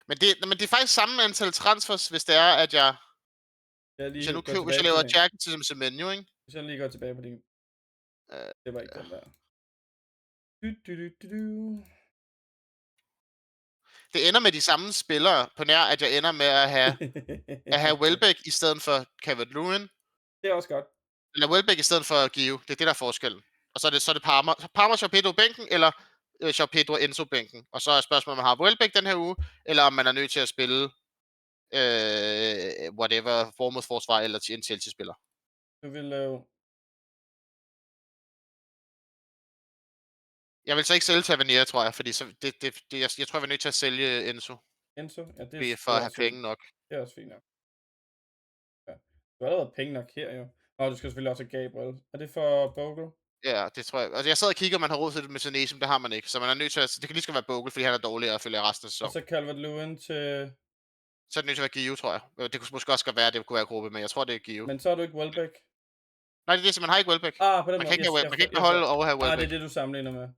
Men det er faktisk samme antal transfers, hvis det er, at hvis jeg laver Jack til Semenyo, ikke? Hvis jeg lige går tilbage på din. Det var ikke den der. Det ender med de samme spillere, på nær at jeg ender med at have Welbeck i stedet for Calvert-Lewin. Det er også godt. Eller Welbeck i stedet for Give. Det er det, der er forskellen. Og så er det Parma. Parma, João Pedro bænken, eller João Pedro Enzo bænken. Og så er spørgsmålet, om man har Welbeck den her uge, eller om man er nødt til at spille whatever, Bournemouth-forsvar eller en Chelsea-spiller. Du vil lave. Jeg vil så ikke sælge Tavernier, tror jeg, fordi så jeg tror, jeg er nødt til at sælge Enzo. Enzo? Ja, det er for at have penge nok. Det er også fint nok. Ja. Du har allerede penge nok her, jo. Og du skal selvfølgelig også have Gabriel. Er det for Bogle? Ja, det tror jeg. Altså, jeg sad og kigger, man har råd til det med Senesi, men det har man ikke. Så man er nødt til at. Det kan lige skal være Bogle, fordi han er dårligere at følge resten af sæsonen. Og så Calvert-Lewin til. Så er det nødt til at være Give, tror jeg. Det kunne måske også godt være, at det kunne være gruppe, men jeg tror, det er Give. Men så har du ikke Welbeck? Nej, det er det, så man har ikke Welbeck. På den man kan ikke beholde og have Welbeck. Det er det, du sammenligner med.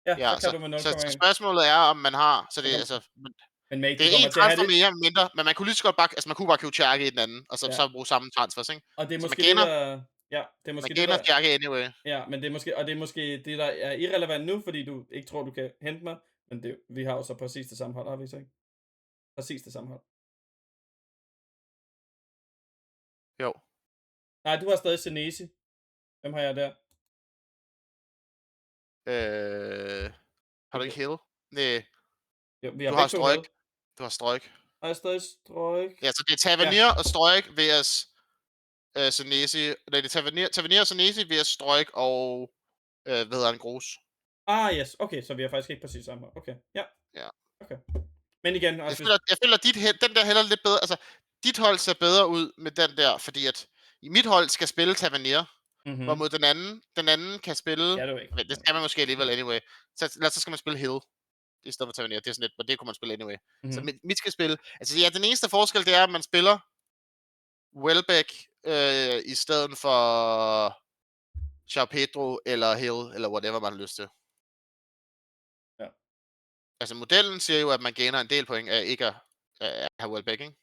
Ja, så kan du med 0,1. Så spørgsmålet er, om man har. Så det er altså. Men mate, det er en transfer mere eller mindre, men man kunne lige så godt bare, altså man kunne bare købe Tjerke i den anden, og så bruge samme transfers, ikke? Og det er så måske det, der. Ja, det er måske det, der... Tjerke anyway. Ja, men det er måske det, der er irrelevant nu, fordi du ikke tror, du kan hente mig. Men vi har jo så præcis det samme hold, har vi så ikke? Præcis det samme hold. Jo. Nej, du har stadig Senesi. Hvem har jeg der? Har du ikke Hill? Nej. Jo, vi har du har Strøjk. Du har Strøjk. Har jeg stadig Strøjk? Ja, så det er Tavernier og Strøjk vs. Senesi. Nej, det er Tavernier og Senesi vs. Strøjk og hvad hedder han, Grus. Yes. Okay, så vi har faktisk ikke præcis samme hold. Okay, ja. Okay. Men igen, også jeg føler den der heller lidt bedre. Altså, dit hold ser bedre ud med den der, fordi at i mit hold skal spille Tavernier. Hvor mod den anden kan spille. Men det skal man måske alligevel anyway. Så skal man spille Hill i stedet for Tavernier. Det er sådan lidt, men det kunne man spille anyway. Så mit skal spille. Altså ja, den eneste forskel, det er, at man spiller Welbeck i stedet for João Pedro eller Hill, eller whatever man har lyst til. Ja. Altså modellen siger jo, at man gainer en del point af ikke at have Welbeck, ikke?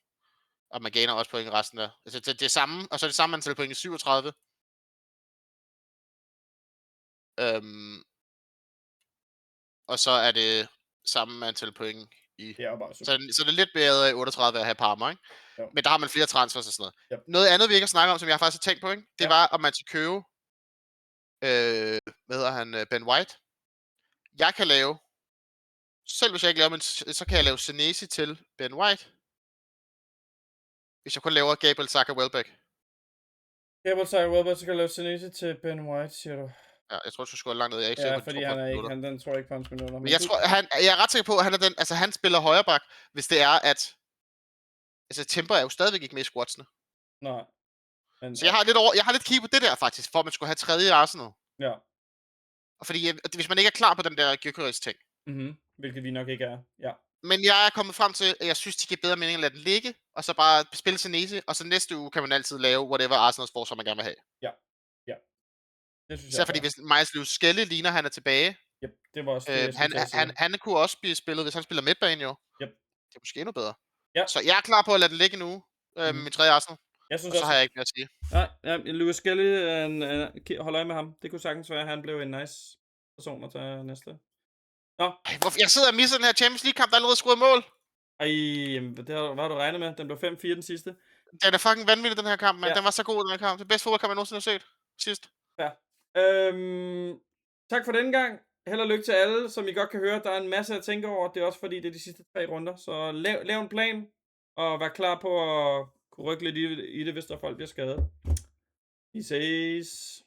Og man gainer også point i resten af. Altså, det er samme, og så er det samme antal point i 37. Øhm, og så er det samme antal point i... Det er jo bare super. Så det er lidt bedre i 38 at have Parma, ikke? Jo. Men der har man flere transfers og sådan noget. Yep. Noget andet, vi ikke har snakket om, som jeg faktisk har tænkt på, ikke? Det Ja. var, om man skal købe... hvad hedder han? Ben White. Jeg kan lave... Selv hvis jeg ikke laver min... Så kan jeg lave Senesi til Ben White. Hvis jeg kun laver Gabriel Saka Welbeck. Gabriel Saka Welbeck skal lave Senesi til Ben White, siger du? Ja, jeg tror, du skulle langt ned. Jeg er ikke Ja, sikker på, fordi tror, han er ikke, minutter. den tror jeg ikke på hans minutter. Men jeg tror, jeg er ret sikker på, at han er den, altså han spiller højre bak, hvis det er, at... Altså, Timber er jo stadigvæk ikke med i squadsene. Nej. Men, Så jeg har lidt kig på det der, faktisk, for at man skulle have tredje Arsenal. Ja. Og fordi, hvis man ikke er klar på den der Gyökeres-ting. Hvilket vi nok ikke er, ja. Men jeg er kommet frem til, at jeg synes, det giver bedre mening at lade den ligge, og så bare spille Senesi, og så næste uge kan man altid lave whatever Arsenals forsvar, man gerne vil have. Ja. Det synes Især fordi, hvis Miles Lewis Skelly ligner, han er tilbage. Yep, det var også det, han kunne også blive spillet, hvis han spiller midtbane jo. Yep. Det er måske endnu bedre. Ja. Så jeg er klar på at lade den ligge nu, min tredje Arsenal. Jeg synes og så også, har jeg ikke mere at sige. Nej, Lewis Skelly, hold øje med ham. Det kunne sagtens være, at han blev en nice person at tage næste. Nå. Jeg sidder og misser den her Champions League-kamp, der allerede skruet mål. Det har du regnet med. Den blev 5-4 den sidste. Den er fucking vanvittig, den her kamp, man. Ja. Den var så god, den her kamp. Det bedste fodboldkamp, jeg nogensinde har set sidst. Ja. Tak for denne gang. Held og lykke til alle. Som I godt kan høre, der er en masse at tænke over. Det er også fordi, det er de sidste 3 runder. Så lav en plan, og vær klar på at kunne rykke lidt i det, hvis der folk bliver skadet. Vi ses.